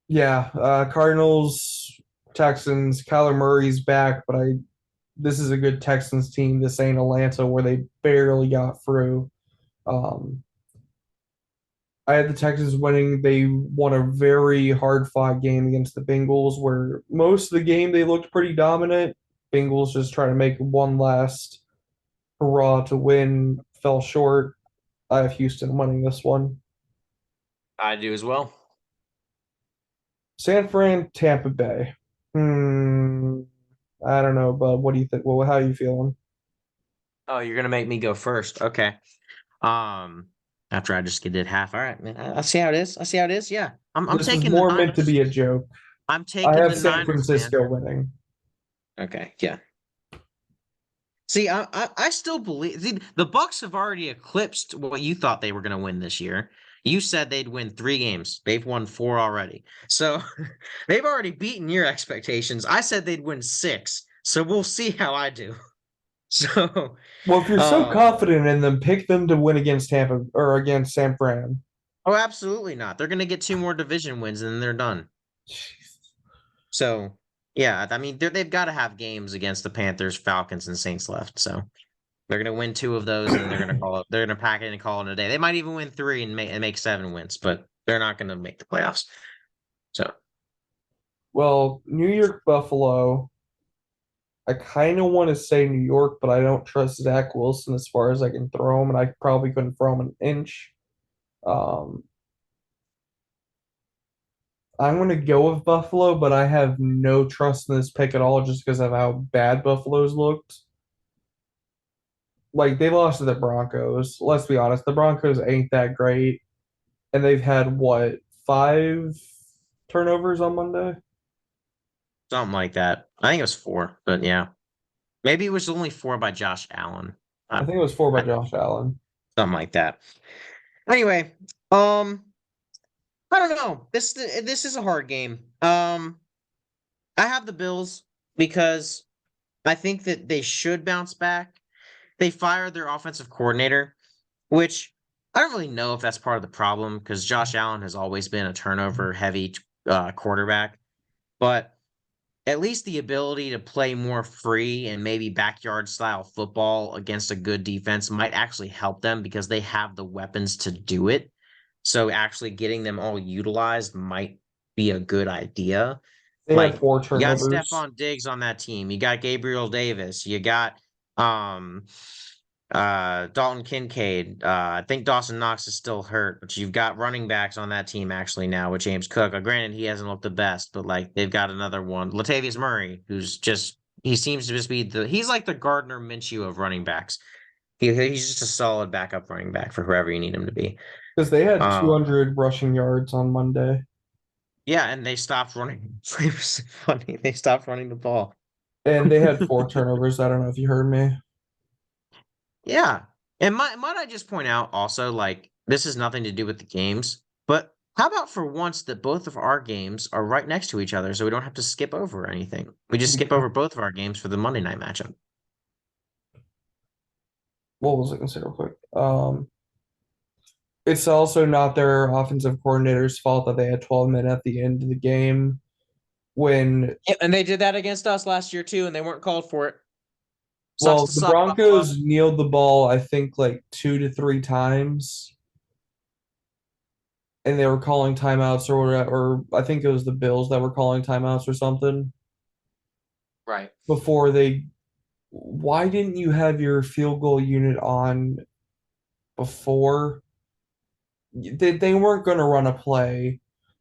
yeah, Cardinals, Texans, Kyler Murray's back, but I this is a good Texans team. This ain't Atlanta where they barely got through. Um, I had the Texans winning. They won a very hard fought game against the Bengals, where most of the game they looked pretty dominant. Bengals just trying to make one last hurrah to win, fell short. I have Houston winning this one. I do as well. San Fran, Tampa Bay. I don't know, but what do you think? Well, how are you feeling? Oh, you're gonna make me go first. Okay. Um, after I just did half. All right, man. I see how it is. I see how it is. Yeah. I'm This was taking the more meant to Niners. be a joke. I'm I taking have the San Niners, man. Francisco winning. Okay. Yeah. See, I still believe the Bucks have already eclipsed what you thought they were going to win this year. You said they'd win 3 games. They've won 4 already. So they've already beaten your expectations. I said they'd win 6. So we'll see how I do. So, Well, if you're so um, confident in them, pick them to win against Tampa or against San Fran. oh, absolutely not. They're going to get 2 more division wins and then they're done. So, yeah, I mean, they've got to have games against the Panthers, Falcons, and Saints left. So they're going to win 2 of those, and then they're going to call it. They're going to pack it and call it a day. They might even win 3 and make 7 wins, but they're not going to make the playoffs. So Well, New York Buffalo. I kind of want to say New York, but I don't trust Zach Wilson as far as I can throw him, and I probably couldn't throw him an inch. Um, I'm going to go with Buffalo, but I have no trust in this pick at all just because of how bad Buffalo's looked. Like, they lost to the Broncos. Let's be honest, the Broncos ain't that great. And they've had, what, 5 turnovers on Monday? something like that. I think it was 4, but yeah, maybe it was only 4 by Josh Allen. I I, think it was 4 by I, Josh Allen. something like that. Anyway, um, I don't know. This is a hard game. I have the Bills because I think that they should bounce back. They fired their offensive coordinator, which I don't really know if that's part of the problem because Josh Allen has always been a turnover heavy quarterback. But at least the ability to play more free and maybe backyard style football against a good defense might actually help them because they have the weapons to do it. So actually getting them all utilized might be a good idea. They had Like four you got turnovers. Stephon Diggs on that team. You got Gabriel Davis. You got um Dalton Kincaid. I think Dawson Knox is still hurt, but you've got running backs on that team actually now with James Cook. Granted, he hasn't looked the best, but like they've got another one, Latavius Murray, who's just he seems to just be he's like the Gardner Minshew of running backs. He's just a solid backup running back for whoever you need him to be. Because they had Um, 200 rushing yards on Monday. yeah, and they stopped running. It was funny. They stopped running the ball. And they had 4 turnovers. I don't know if you heard me. Yeah. And might I just point out also, like, this has nothing to do with the games, but how about for once that both of our games are right next to each other so we don't have to skip over anything? We just skip over both of our games for the Monday night matchup. What was I going to say real quick? It's also not their offensive coordinator's fault that they had 12 men at the end of the game. when Yeah, and they did that against us last year too, and they weren't called for it. Sucks well, to the suck, Buffalo. Broncos kneeled the ball, I think, like 2 to 3 times, and they were calling timeouts or I think it was the Bills that were calling timeouts or something Right. before they. Why didn't you have your field goal unit on before? They weren't going to run a play.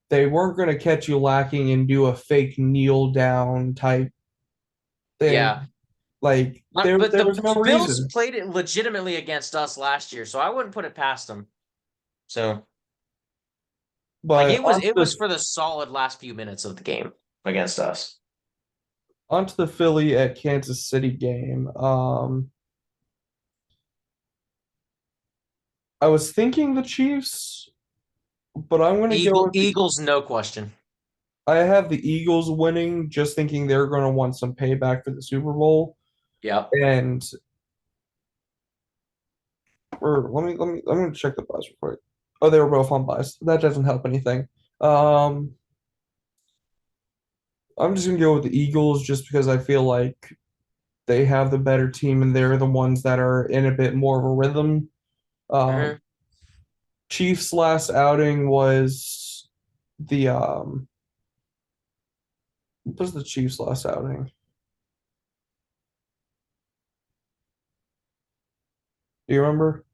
They weren't going to catch you lacking and do a fake kneel down type Yeah. thing. Like But there the, was but no the Bills reason. played it legitimately against us last year, so I wouldn't put it past them. So like But it was for the solid last few minutes of the game against us. onto the Philly at Kansas City game. I was thinking the Chiefs, but I'm going to go with the. Eagles, no question. I have the Eagles winning, just thinking they're going to want some payback for the Super Bowl. Yep. And or let me check the buys real quick. Oh, they were both on buys. That doesn't help anything. Um, I'm just gonna go with the Eagles just because I feel like they have the better team and they're the ones that are in a bit more of a rhythm. Um, Hmm. Chiefs' last outing was the what was the Chiefs' last outing? Do you remember?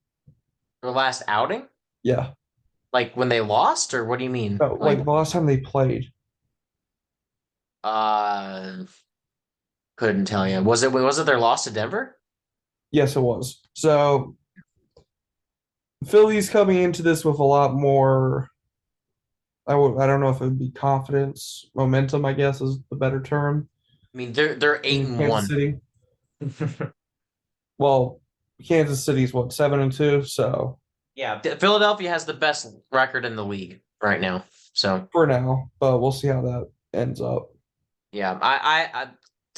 Their last outing, Yeah. like when they lost, or what do you mean? No, like the last time they played. Uh, couldn't tell you. Was it their loss to Denver? Yes, it was. So Philly's coming into this with a lot more. I don't know if it would be confidence, momentum, I guess is the better term I mean, they're eight in and Kansas one. City. Well, Kansas City's what, 7-2, so Yeah, Philadelphia has the best record in the league right now. So for now, but we'll see how that ends up. yeah,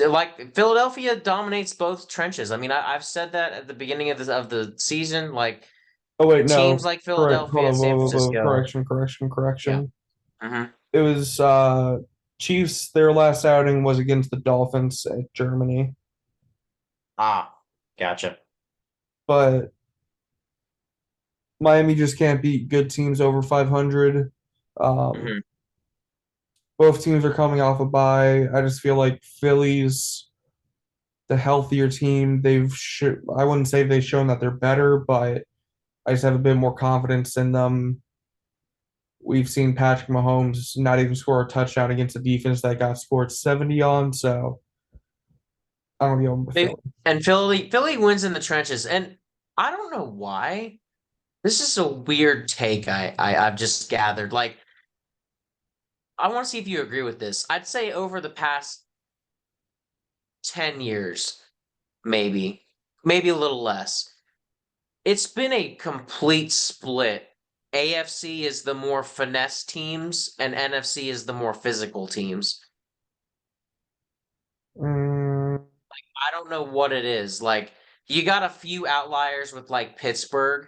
like Philadelphia dominates both trenches. I mean, I've said that at the beginning of the season. Like Oh wait, teams no. like Correct. Hold Philadelphia, on, San Francisco. correction, correction, Yeah. correction. Hmm. It was Chiefs, their last outing was against the Dolphins at Germany. Ah, gotcha. But Miami just can't beat good teams over 500. Um, Hmm. both teams are coming off a bye. I just feel like Philly's the healthier team. I wouldn't say they've shown that they're better, but I just have a bit more confidence in them. We've seen Patrick Mahomes not even score a touchdown against a defense that got scored 70 on, so I'm gonna go with They Philly. and Philly wins in the trenches, and I don't know why. This is a weird take I've just gathered. Like, I want to see if you agree with this. I'd say over the past 10 years, maybe a little less. It's been a complete split. AFC is the more finesse teams, and NFC is the more physical teams. Mm, I don't know what it is. Like, you got a few outliers with like Pittsburgh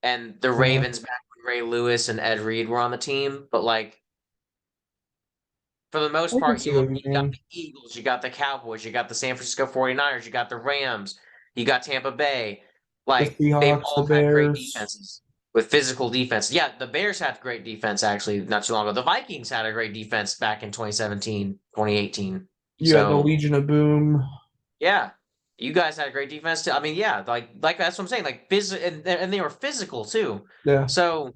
and the yeah, Ravens back when Ray Lewis and Ed Reed were on the team, but like for the most I can part, see what you you got mean. the Eagles, you got the Cowboys, you got the San Francisco 49ers, you got the Rams, you got Tampa Bay. The Like they've Seahawks, the all had great Bears. defenses with physical defense. Yeah, the Bears had great defense actually not too long ago. The Vikings had a great defense back in 2017, 2018. You had the So, Legion of Boom. yeah. You guys had a great defense too. I mean, yeah, like that's what I'm saying. Like and they were physical too. Yeah. So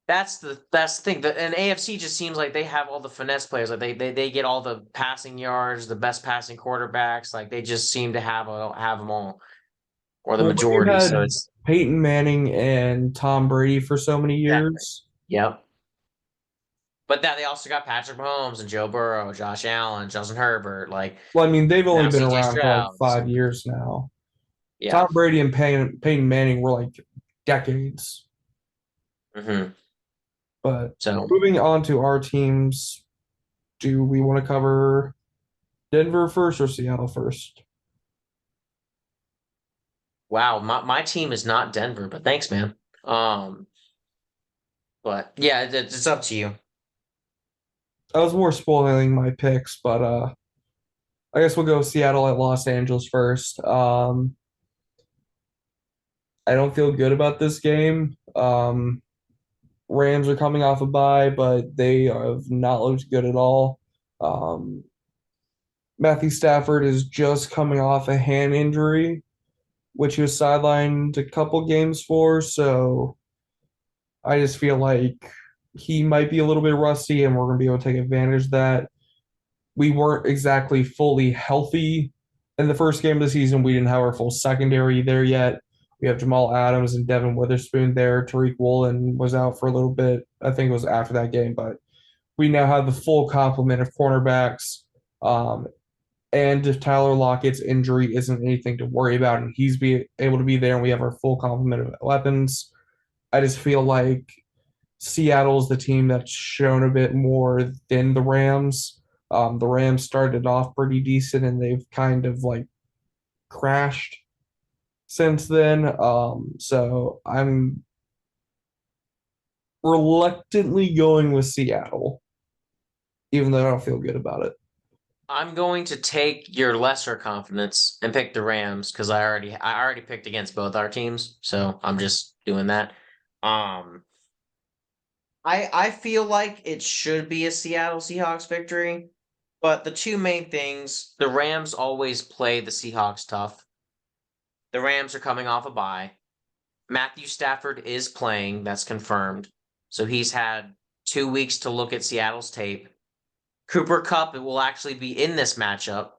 that's the thing. And AFC just seems like they have all the finesse players. Like they get all the passing yards, the best passing quarterbacks. Like they just seem to have them all or the Well, when you majority. So had it's Peyton Manning and Tom Brady for so many exactly. years, Yep. But that they also got Patrick Mahomes and Joe Burrow, Josh Allen, Justin Herbert, like well, I mean, they've only now been CJ around for like Stroud. So 5 years now. Tom yeah. Brady and Peyton Manning were like decades. Hmm. But So moving on to our teams, do we want to cover Denver first or Seattle first? wow, my team is not Denver, but thanks, man. Um, but yeah, it's up to you. I was more spoiling my picks, but I guess we'll go Seattle at Los Angeles first. I don't feel good about this game. Rams are coming off a bye, but they have not looked good at all. Um, Matthew Stafford is just coming off a hand injury, which he was sidelined a couple games for. So I just feel like he might be a little bit rusty, and we're going to be able to take advantage of that. We weren't exactly fully healthy in the first game of the season. We didn't have our full secondary there yet. We have Jamal Adams and Devin Witherspoon there. Tariq Woolen was out for a little bit. I think it was after that game, but we now have the full complement of cornerbacks. Um, and if Tyler Lockett's injury isn't anything to worry about, and he's be able to be there, and we have our full complement of weapons, I just feel like Seattle's the team that's shown a bit more than the Rams. The Rams started off pretty decent, and they've kind of like crashed since then. So I'm reluctantly going with Seattle, even though I don't feel good about it. I'm going to take your lesser confidence and pick the Rams because I already picked against both our teams, so I'm just doing that. Um, I feel like it should be a Seattle Seahawks victory, but the two main things, the Rams always play the Seahawks tough. The Rams are coming off a bye. Matthew Stafford is playing, that's confirmed. So he's had 2 weeks to look at Seattle's tape. Cooper Kupp will actually be in this matchup.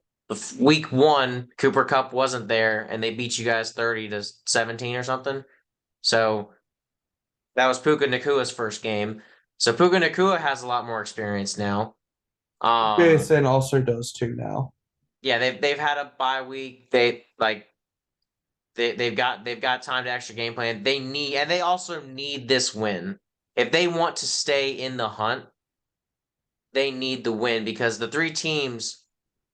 Week one, Cooper Kupp wasn't there, and they beat you guys 30-17 or something. So that was Puka Nakua's first game. So Puka Nakua has a lot more experience now. Jason also does too now. Yeah, they've had a bye week. They've got time to extra game plan. They also need this win. If they want to stay in the hunt, they need the win because the three teams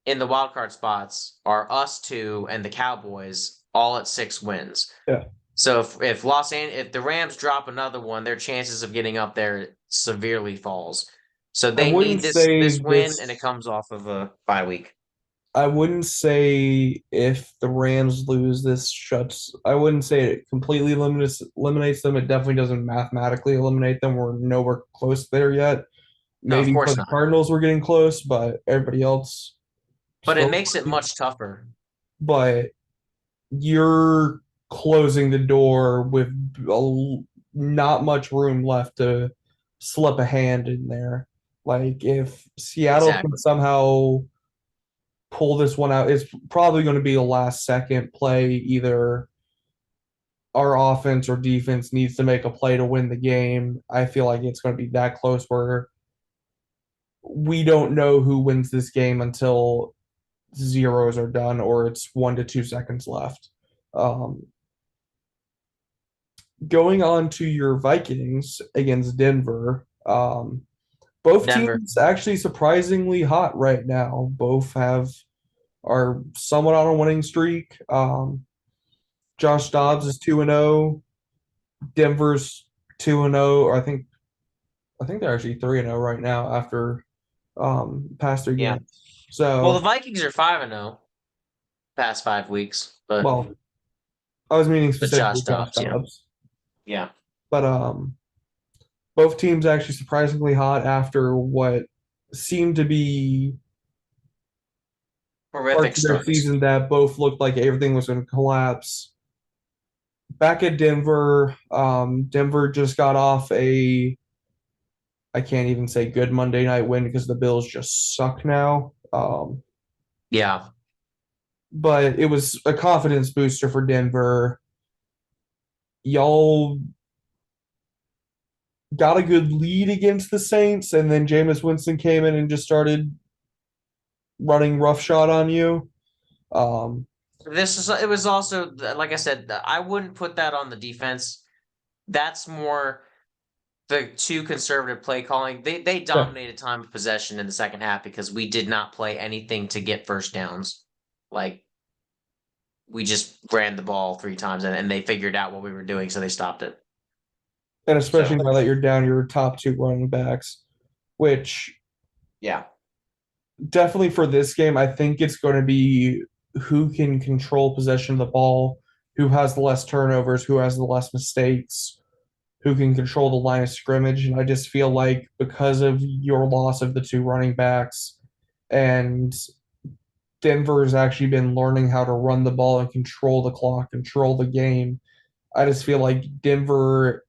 in the wild card spots are us two and the Cowboys, all at 6 wins. Yeah. So if the Rams drop another one, their chances of getting up there severely falls. So I they wouldn't need this say win, and this. it comes off of a bye week. I wouldn't say if the Rams lose this shuts. I wouldn't say it completely eliminates them. It definitely doesn't mathematically eliminate them. We're nowhere close there yet. No, of Maybe for course the not. Cardinals, we're getting close, but everybody else But it still. makes it much tougher. But you're closing the door with not much room left to slip a hand in there. Like if Seattle can Exactly. somehow pull this one out, it's probably going to be a last second play. Either our offense or defense needs to make a play to win the game. I feel like it's going to be that close where we don't know who wins this game until zeros are done or it's 1 to 2 seconds left. Um, Going on to your Vikings against Denver, both Denver. teams actually surprisingly hot right now. Both are somewhat on a winning streak. Josh Dobbs is 2-0. Denver's 2-0, or I think they're actually 3-0 right now after past three Yeah. games. Well, the So, Vikings are 5-0 past 5 weeks, but well, I was meaning specifically Josh Josh Dobbs, yeah. Dobbs. Yeah. But both teams actually surprisingly hot after what seemed to be Horrific parts of their starts. season that both looked like everything was going to collapse. Back at Denver, Denver just got off I can't even say good Monday night win because the Bills just suck now. Yeah. But it was a confidence booster for Denver. Y'all got a good lead against the Saints, and then Jameis Winston came in and just started running roughshod on you. Um, It was also, like I said, I wouldn't put that on the defense. That's more the too conservative play calling. They yeah. dominated time of possession in the second half because we did not play anything to get first downs. Like we just ran the ball 3 times and they figured out what we were doing, so they stopped it. And So especially now that you're down your top two running backs, which Yeah. Definitely for this game, I think it's going to be who can control possession of the ball, who has the less turnovers, who has the less mistakes, who can control the line of scrimmage. And I just feel like because of your loss of the two running backs and Denver has actually been learning how to run the ball and control the clock, control the game. I just feel like Denver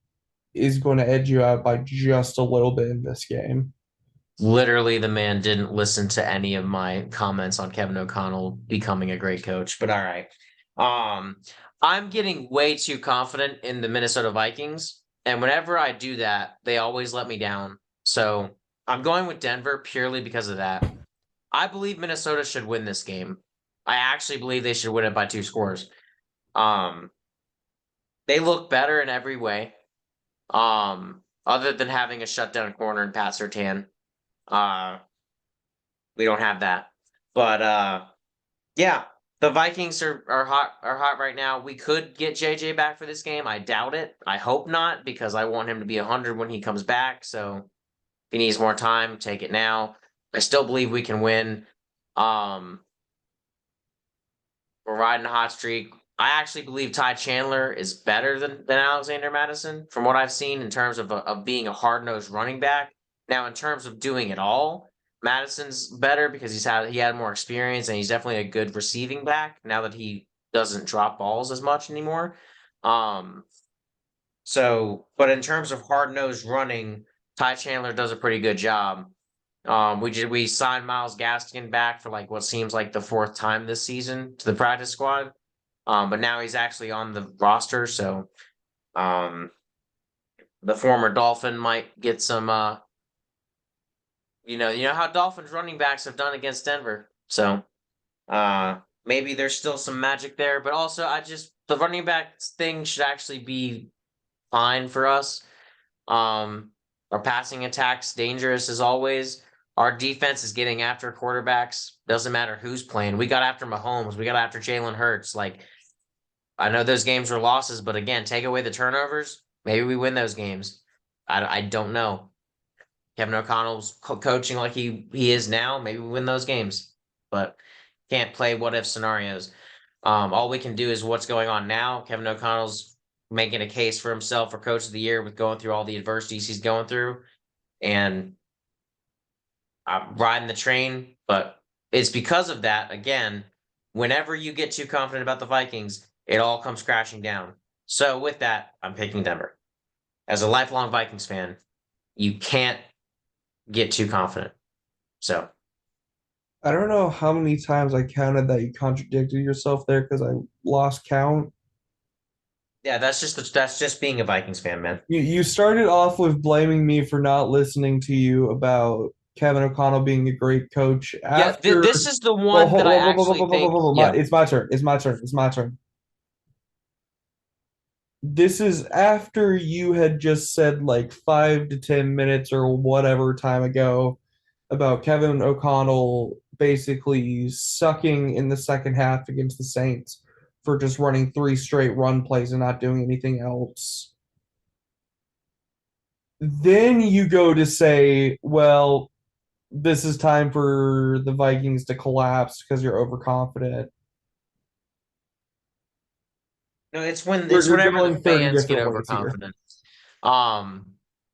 is going to edge you out by just a little bit in this game. Literally, the man didn't listen to any of my comments on Kevin O'Connell becoming a great coach, but all right. Um, I'm getting way too confident in the Minnesota Vikings, and whenever I do that, they always let me down. So I'm going with Denver purely because of that. I believe Minnesota should win this game. I actually believe they should win it by 2 scores. Um, they look better in every way. Other than having a shutdown corner in Pat Surtain. Uh, we don't have that. But yeah, the Vikings are hot right now. We could get JJ back for this game. I doubt it. I hope not because I want him to be 100 when he comes back. So if he needs more time, take it now. I still believe we can win. Um, we're riding a hot streak. I actually believe Ty Chandler is better than Alexander Madison from what I've seen in terms of being a hard nosed running back. Now, in terms of doing it all, Madison's better because he had more experience and he's definitely a good receiving back now that he doesn't drop balls as much anymore. Um, but in terms of hard nosed running, Ty Chandler does a pretty good job. We signed Miles Gaskin back for like what seems like the fourth time this season to the practice squad. But now he's actually on the roster, so um, the former Dolphin might get some. You know how Dolphins running backs have done against Denver, so maybe there's still some magic there. But also, the running back thing should actually be fine for us. Our passing attack's dangerous as always. Our defense is getting after quarterbacks. Doesn't matter who's playing. We got after Mahomes. We got after Jalen Hurts. Like I know those games were losses, but again, take away the turnovers, maybe we win those games. I don't know. Kevin O'Connell's coaching like he is now. Maybe we win those games, but can't play what if scenarios. All we can do is what's going on now. Kevin O'Connell's making a case for himself for Coach of the Year with going through all the adversities he's going through, and I'm riding the train. But it's because of that again. Whenever you get too confident about the Vikings, it all comes crashing down. So with that, I'm picking Denver. As a lifelong Vikings fan, you can't get too confident. So I don't know how many times I counted that you contradicted yourself there because I lost count. yeah, that's just being a Vikings fan, man. You started off with blaming me for not listening to you about Kevin O'Connell being a great coach. Yeah, After, this is the well, one that I actually think. Yeah, it's my turn. It's my turn. It's my turn. This is after you had just said like 5 to 10 minutes or whatever time ago about Kevin O'Connell basically sucking in the second half against the Saints for just running three straight run plays and not doing anything else. Then you go to say, well, this is time for the Vikings to collapse because you're overconfident. no, You're, it's you're whenever the going 30 fans get different ways here. overconfident.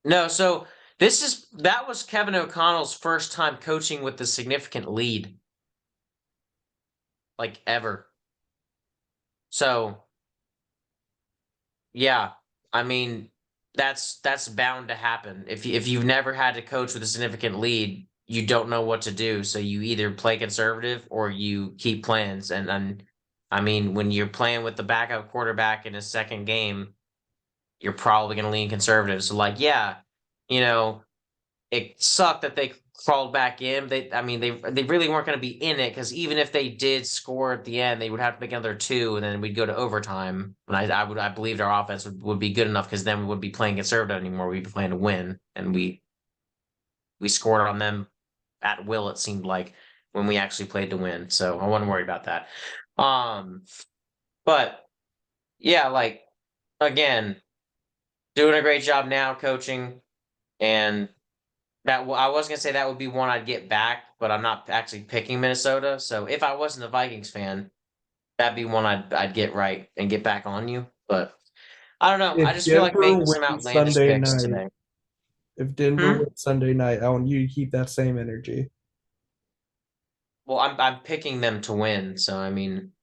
No, so that was Kevin O'Connell's first time coaching with a significant lead, like ever. So yeah, I mean that's bound to happen. If you've never had to coach with a significant lead, you don't know what to do. So you either play conservative or you keep plans. And I mean, when you're playing with the backup quarterback in his second game, you're probably going to lean conservative. So like, yeah, you know, it sucked that they crawled back in. I mean, they really weren't going to be in it because even if they did score at the end, they would have to make another two, and then we'd go to overtime. And I believed our offense would be good enough because then we wouldn't be playing conservative anymore. We'd be playing to win, and we scored on them at will. It seemed like when we actually played to win, so I wasn't worried about that. Um, but yeah, like again, doing a great job now coaching and I was gonna say that would be one I'd get back, but I'm not actually picking Minnesota. So if I wasn't a Vikings fan, that'd be one I'd get right and get back on you. But I don't know. I If just feel like Denver making some wins outlandish Sunday picks night, today. if Denver Hmm? wins Sunday night, I want you to keep that same energy. Well, I'm picking them to win, so I mean,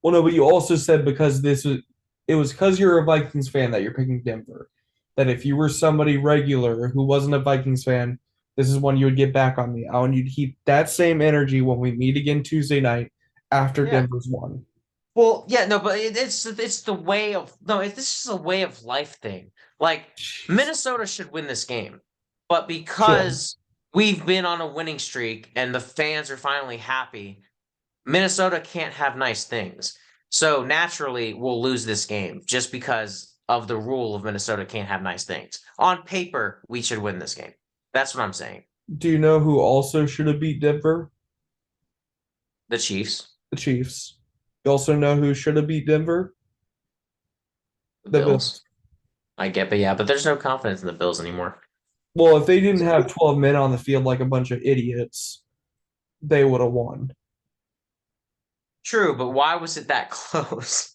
Well, no, but you also said because it was because you're a Vikings fan that you're picking Denver. That if you were somebody regular who wasn't a Vikings fan, this is one you would get back on me. I want you to keep that same energy when we meet again Tuesday night after yeah. Denver's won. Well, yeah, no, but it's the way of no, this is a way of life thing. Like Jeez, Minnesota should win this game, but chill. because we've been on a winning streak and the fans are finally happy, Minnesota can't have nice things. So naturally, we'll lose this game just because of the rule of Minnesota can't have nice things. On paper, we should win this game. That's what I'm saying. Do you know who also should have beat Denver? The Chiefs, The Chiefs. You also know who should have beat Denver? the The Bills. Bills. I get, but yeah, but there's no confidence in the Bills anymore. Well, if they didn't have 12 men on the field like a bunch of idiots, they would have won. True, but why was it that close?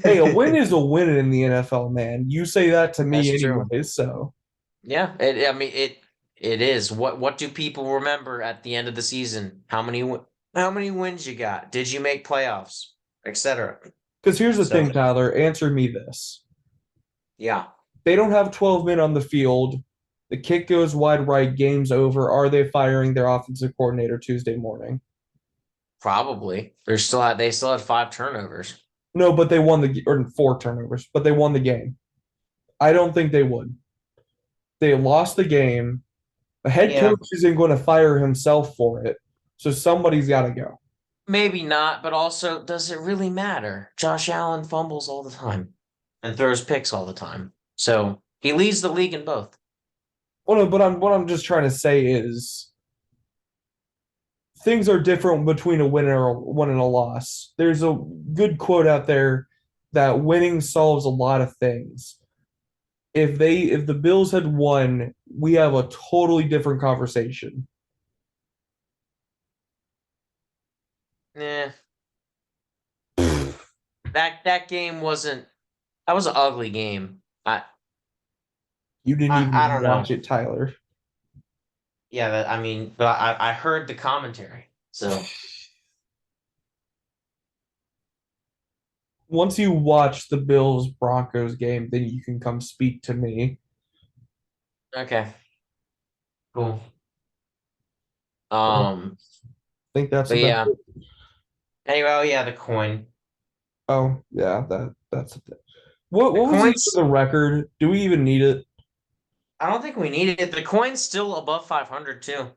Hey, a win is a win in the NFL, man. You say that to me That's true. anyways, so Yeah, I mean it is. What do people remember at the end of the season? How many wins you got? Did you make playoffs, etc. because here's the So, thing, Tyler, answer me this. yeah, They don't have 12 men on the field. The kick goes wide right, game's over. Are they firing their offensive coordinator Tuesday morning? probably. They still had 5 turnovers. No, but they won or four turnovers, but they won the game. I don't think they would. They lost the game. The head Yeah, coach isn't going to fire himself for it. So somebody's got to go. maybe not, but also does it really matter? Josh Allen fumbles all the time and throws picks all the time. So, he leads the league in both. Well, no, but what I'm just trying to say is things are different between a win and a loss. There's a good quote out there that winning solves a lot of things. If the Bills had won, we have a totally different conversation. Yeah. That game wasn't that was an ugly game. You didn't even I don't know. watch it, Tyler. Yeah, I mean, but I heard the commentary. So, Once you watch the Bills Broncos game, then you can come speak to me. okay, cool. I Um, think that's but about yeah. it. Anyway, oh yeah, the coin. Oh, yeah, that's it. The What was even coins the record? Do we even need it? I don't think we needed it. The coin's still above 500 too.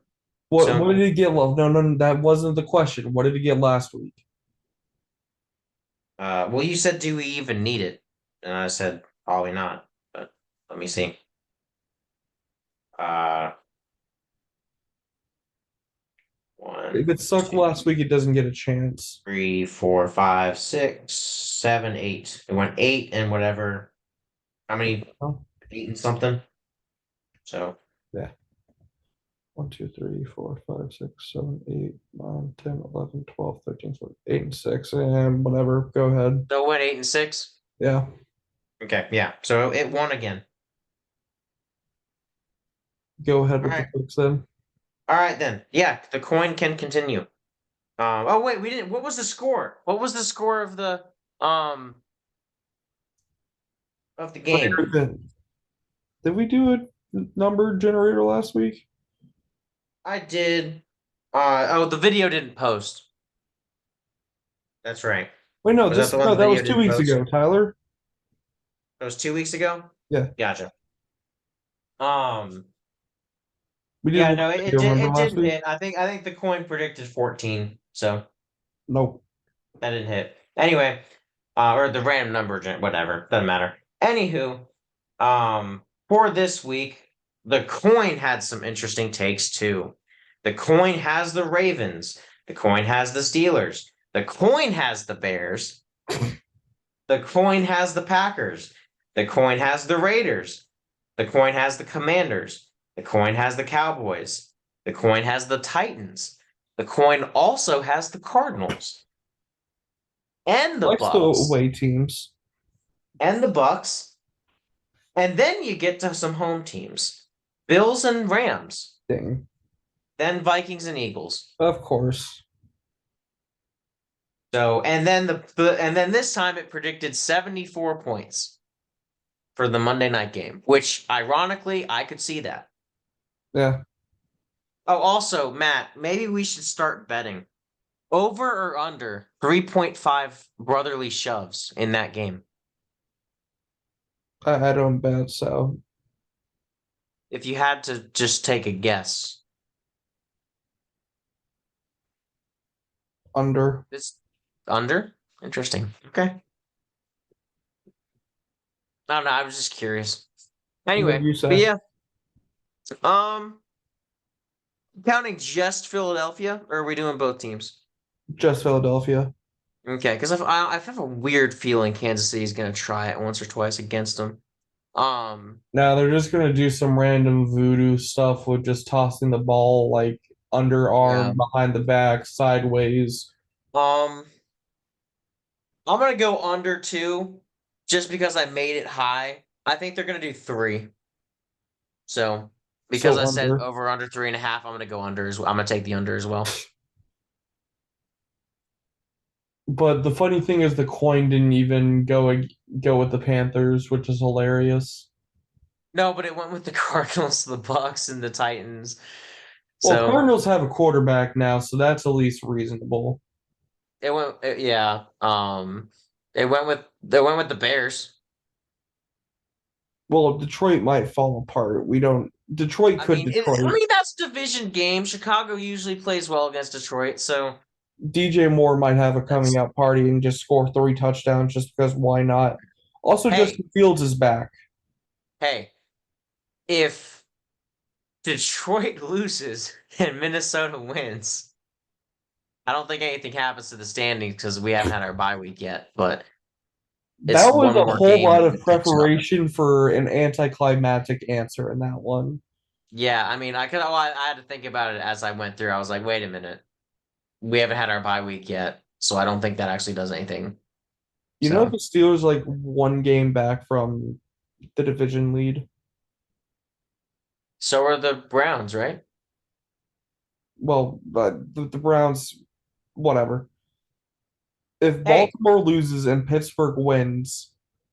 What So, did it get? No, that wasn't the question. What did it get last week? well, you said, do we even need it? And I said, probably not. But let me see. Uh, If one, it sucked two, last week, it doesn't get a chance. 3, 4, 5, 6, 7, 8. It went 8 and whatever. How many? Oh, 8 and something. So, yeah. 1, 2, 3, 4, 5, 6, 7, 8, 9, 10, 11, 12, 13, 14, 8, and 6, and whatever. Go ahead. so it went 8 and 6. Yeah. Okay, yeah. So it won again. Go ahead All with the right. picks then. All right then. Yeah, the coin can continue. Oh wait, we didn't. What was the score? What was the score um of the game? Did we do a number generator last week? I did. Oh, the video didn't post. That's right. Wait, no, Was that this the one no, the that video was two didn't weeks post? ago, Tyler. That was 2 weeks ago. Yeah. Gotcha. Um. We did Yeah. one No, video, remember it last didn't week? hit. I think the coin predicted 14, so Nope. that didn't hit. Anyway, or the random number, whatever, doesn't matter. Anywho, for this week, the coin had some interesting takes too. The coin has the Ravens. The coin has the Steelers. The coin has the Bears. The coin has the Packers. The coin has the Raiders. The coin has the Commanders. The coin has the Cowboys. The coin has the Titans. The coin also has the Cardinals and the Likes the Bucks away teams. and the Bucks. And then you get to some home teams. Bills and Rams, Dang. then Vikings and Eagles. Of course. So, and then and then this time it predicted 74 points for the Monday night game, which ironically I could see that. Yeah. Oh, also, Matt, maybe we should start betting over or under 3.5 brotherly shoves in that game. I don't bet so. If you had to just take a guess, Under. this under? Interesting. Okay. I don't know. I was just curious. What do Anyway, you but say? yeah, um, counting just Philadelphia, or are we doing both teams? Just Philadelphia. Okay, because I have a weird feeling Kansas City is going to try it once or twice against them. Um, Now they're just gonna do some random voodoo stuff with just tossing the ball like yeah. underarm, behind the back, sideways. Um, I'm gonna go under 2, just because I made it high. I think they're gonna do 3. So because So I said under. over under 3.5, I'm gonna go under as well. I'm gonna take the under as well. But the funny thing is the coin didn't even go with the Panthers, which is hilarious. No, but it went with the Cardinals, the Bucks, and the Titans. Well, So Cardinals have a quarterback now, so that's at least reasonable. yeah. They went with the Bears. Well, Detroit might fall apart. We don't. Detroit I could mean, Detroit. that's a division game. Chicago usually plays well against Detroit, so DJ Moore might have a coming that's out party and just score 3 touchdowns just because why not? Also, hey, Justin Fields is back. hey. If Detroit loses and Minnesota wins, I don't think anything happens to the standings because we haven't had our bye week yet. But it's That was one a more whole game lot that of we catch up. preparation for an anticlimactic answer in that one. Yeah, I mean, I had to think about it as I went through. I was like, wait a minute, we haven't had our bye week yet, so I don't think that actually does anything. You know, So the Steelers like 1 game back from the division lead. so are the Browns, right? Well, but the Browns, whatever. If Hey, Baltimore loses and Pittsburgh wins,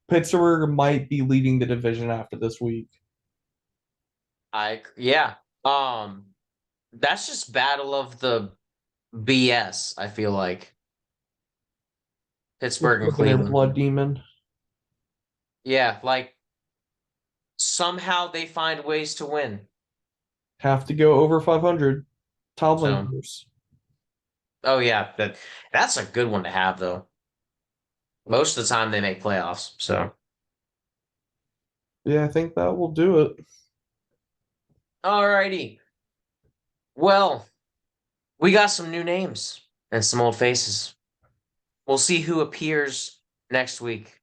Pittsburgh might be leading the division after this week. yeah. Um, that's just battle of the BS. I feel like Just Pittsburgh and looking at Cleveland. Blood Demon. Yeah, like somehow they find ways to win. Have to go over 500. Tomlin So, years. oh yeah, that's a good one to have though. Most of the time they make playoffs. So, Yeah, I think that will do it. alrighty. Well, we got some new names and some old faces. We'll see who appears next week.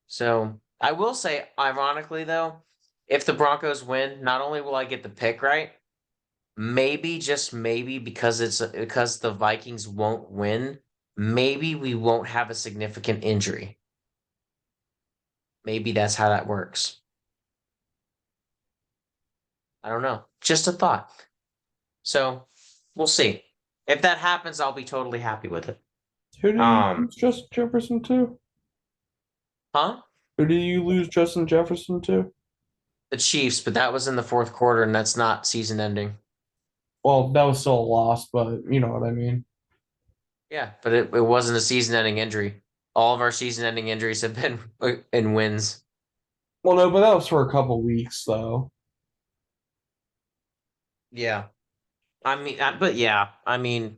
So, I will say, ironically though, if the Broncos win, not only will I get the pick right, maybe just maybe because the Vikings won't win, maybe we won't have a significant injury. Maybe that's how that works. I don't know. Just a thought. So we'll see. If that happens, I'll be totally happy with it. Who do you Um, lose Justin Jefferson to? huh? Who do you lose Justin Jefferson to? The Chiefs, but that was in the fourth quarter, and that's not season ending. Well, that was still a loss, but you know what I mean. Yeah, but it wasn't a season ending injury. All of our season ending injuries have been in wins. Well, no, but that was for a couple weeks, though. Yeah. I mean, but yeah, I mean,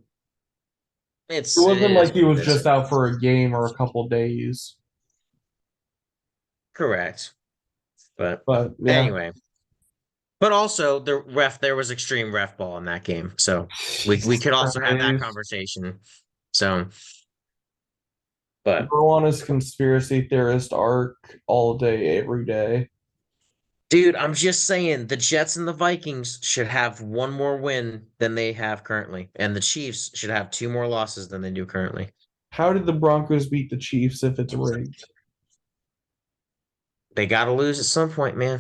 It it wasn't is like he what it was is. just out for a game or a couple days. Correct. But But yeah, anyway, but also there was extreme ref ball in that game, so we Jesus could also have that Christ. conversation. So, but Go on his conspiracy theorist arc all day, every day. Dude, I'm just saying the Jets and the Vikings should have one more win than they have currently, and the Chiefs should have two more losses than they do currently. How did the Broncos beat the Chiefs if it's rigged? They got to lose at some point, man.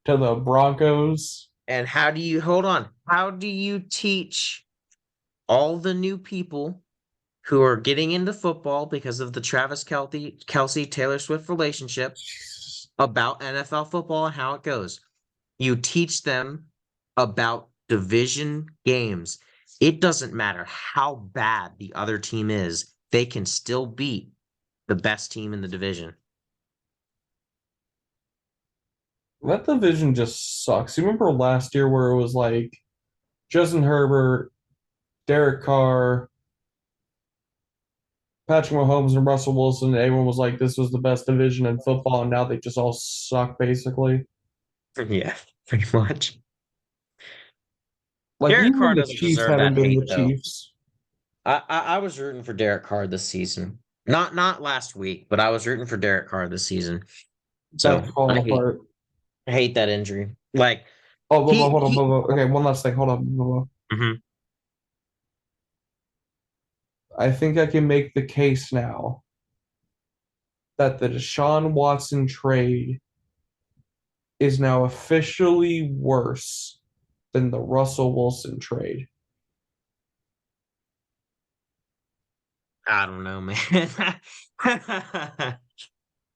To the Broncos. And how do you hold on? How do you teach all the new people who are getting into football because of the Travis Kelsey Taylor Swift relationship about NFL football and how it goes? You teach them about division games. It doesn't matter how bad the other team is, they can still beat the best team in the division. That division just sucks. You remember last year where it was like Justin Herbert, Derek Carr, Patrick Mahomes, and Russell Wilson, and everyone was like, this was the best division in football, and now they just all suck, basically. Yeah, pretty much. Like, Derek even Carr the doesn't Chiefs deserve haven't that been hate the though. Chiefs. I was rooting for Derek Carr this season. Not last week, but I was rooting for Derek Carr this season. That's So falling apart. I hate that injury. Like Oh, Bubba, hold on, he Bubba. Okay, one last thing. Hold on, Bubba. Mhm. I think I can make the case now that the Deshaun Watson trade is now officially worse than the Russell Wilson trade. I don't know, man.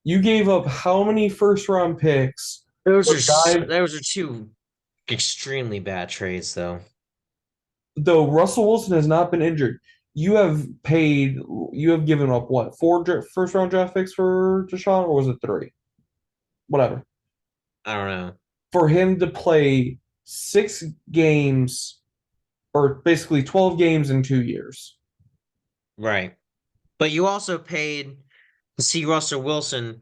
You gave up how many first round picks for a guy? Those are two extremely bad trades, though. Though Russell Wilson has not been injured, you have given up what, first round draft picks for Deshaun, or was it three? Whatever. I don't know. For him to play 6 games, or basically 12 games in 2 years. Right. But you also paid to see Russell Wilson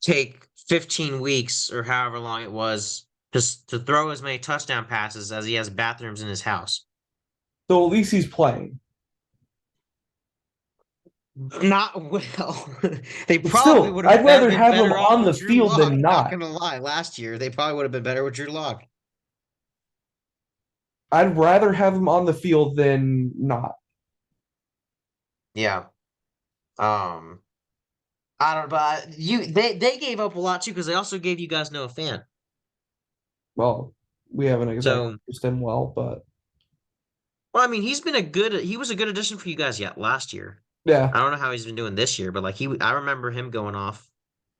take 15 weeks or however long it was just to throw as many touchdown passes as he has bathrooms in his house. So at least he's playing. Not well. They But probably still, would I'd have rather been have him better off on the with Drew field Lock. than Not not. gonna lie, last year they probably would have been better with Drew Lock. I'd rather have him on the field than not. Yeah. Um. I don't. But they gave up a lot too because they also gave you guys Noah Fant. Well, we haven't exactly So, used him well, but well, I mean, he was a good addition for you guys yet last year. yeah. I don't know how he's been doing this year, but like I remember him going off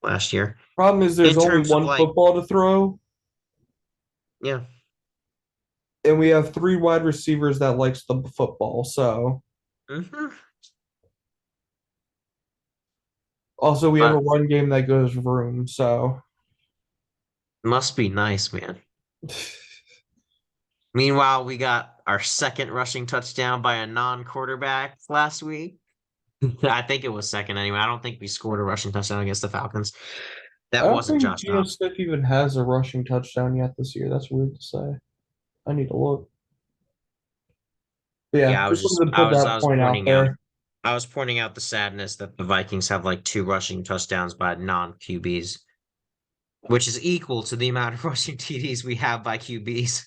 last year Problem is there's in only terms of one like, football to throw, yeah, and we have 3 wide receivers that likes the football. So hmm also we have a but run game that goes room. So must be nice, man. Meanwhile, we got our second rushing touchdown by a non-quarterback last week. I think it was second anyway. I don't think we scored a rushing touchdown against the Falcons. I That don't wasn't think Josh Geno Dobbs. Smith even has a rushing touchdown yet this year. That's weird to say. I need to look. But yeah, Yeah, just wanted to put I that was point out pointing out there. I was pointing out the sadness that the Vikings have like two rushing touchdowns by non-QBs, which is equal to the amount of rushing TDs we have by QBs.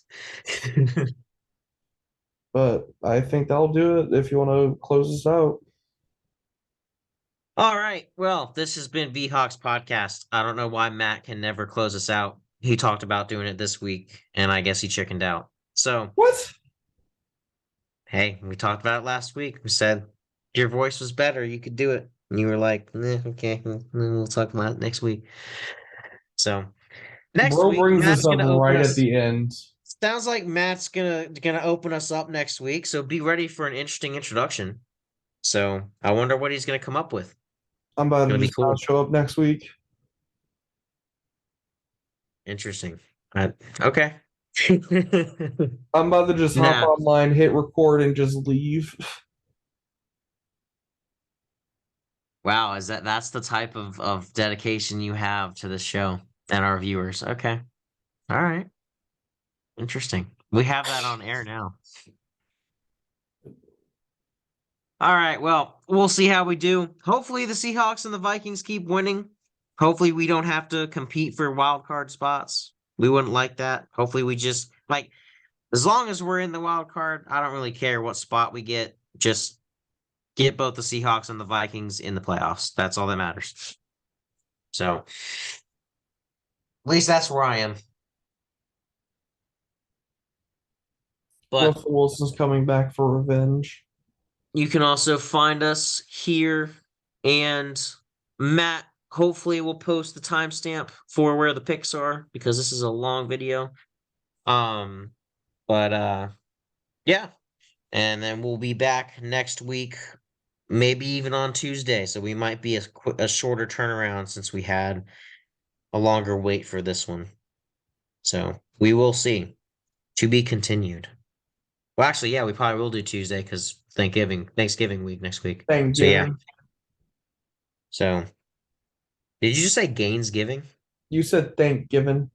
But I think that'll do it if you want to close this out. All right. Well, this has been V Hawks podcast. I don't know why Matt can never close us out. He talked about doing it this week, and I guess he chickened out. So, What? hey, we talked about it last week. We said your voice was better. You could do it. And you were like, okay, we'll talk about it next week. So, next Bro week, brings Matt's this up gonna open right at us. the end. Sounds like Matt's gonna open us up next week. So be ready for an interesting introduction. So I wonder what he's gonna come up with. I'm about to Gonna be just not cool. show up next week. Interesting. Okay. I'm about to just hop Nah. online, hit record, and just leave. Wow, is that's the type of dedication you have to the show and our viewers? Okay. All right. Interesting. We have that on air now. All right. Well, we'll see how we do. Hopefully the Seahawks and the Vikings keep winning. Hopefully we don't have to compete for wild card spots. We wouldn't like that. Hopefully we just like as long as we're in the wild card, I don't really care what spot we get. Just get both the Seahawks and the Vikings in the playoffs. That's all that matters. So at least that's where I am. But Russell Wilson's coming back for revenge. you can also find us here, and Matt hopefully will post the timestamp for where the picks are because this is a long video. But yeah, and then we'll be back next week, maybe even on Tuesday. So we might be a shorter turnaround since we had a longer wait for this one. So we will see. To be continued. Well, actually, yeah, we probably will do Tuesday because Thanksgiving week next week. So yeah. Thanksgiving. So did you just say Gainsgiving? You said Thanksgiving.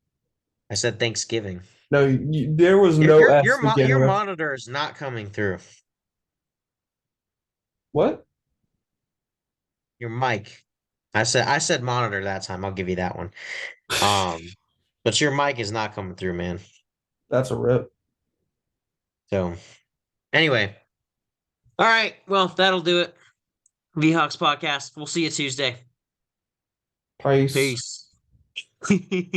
I said Thanksgiving. No, there was no S to begin Your with. monitor is not coming through. What? Your mic. I said monitor that time. I'll give you that one. But your mic is not coming through, man. That's a rip. So anyway. All right. Well, that'll do it. VHawks podcast. We'll see you Tuesday. Peace. Peace.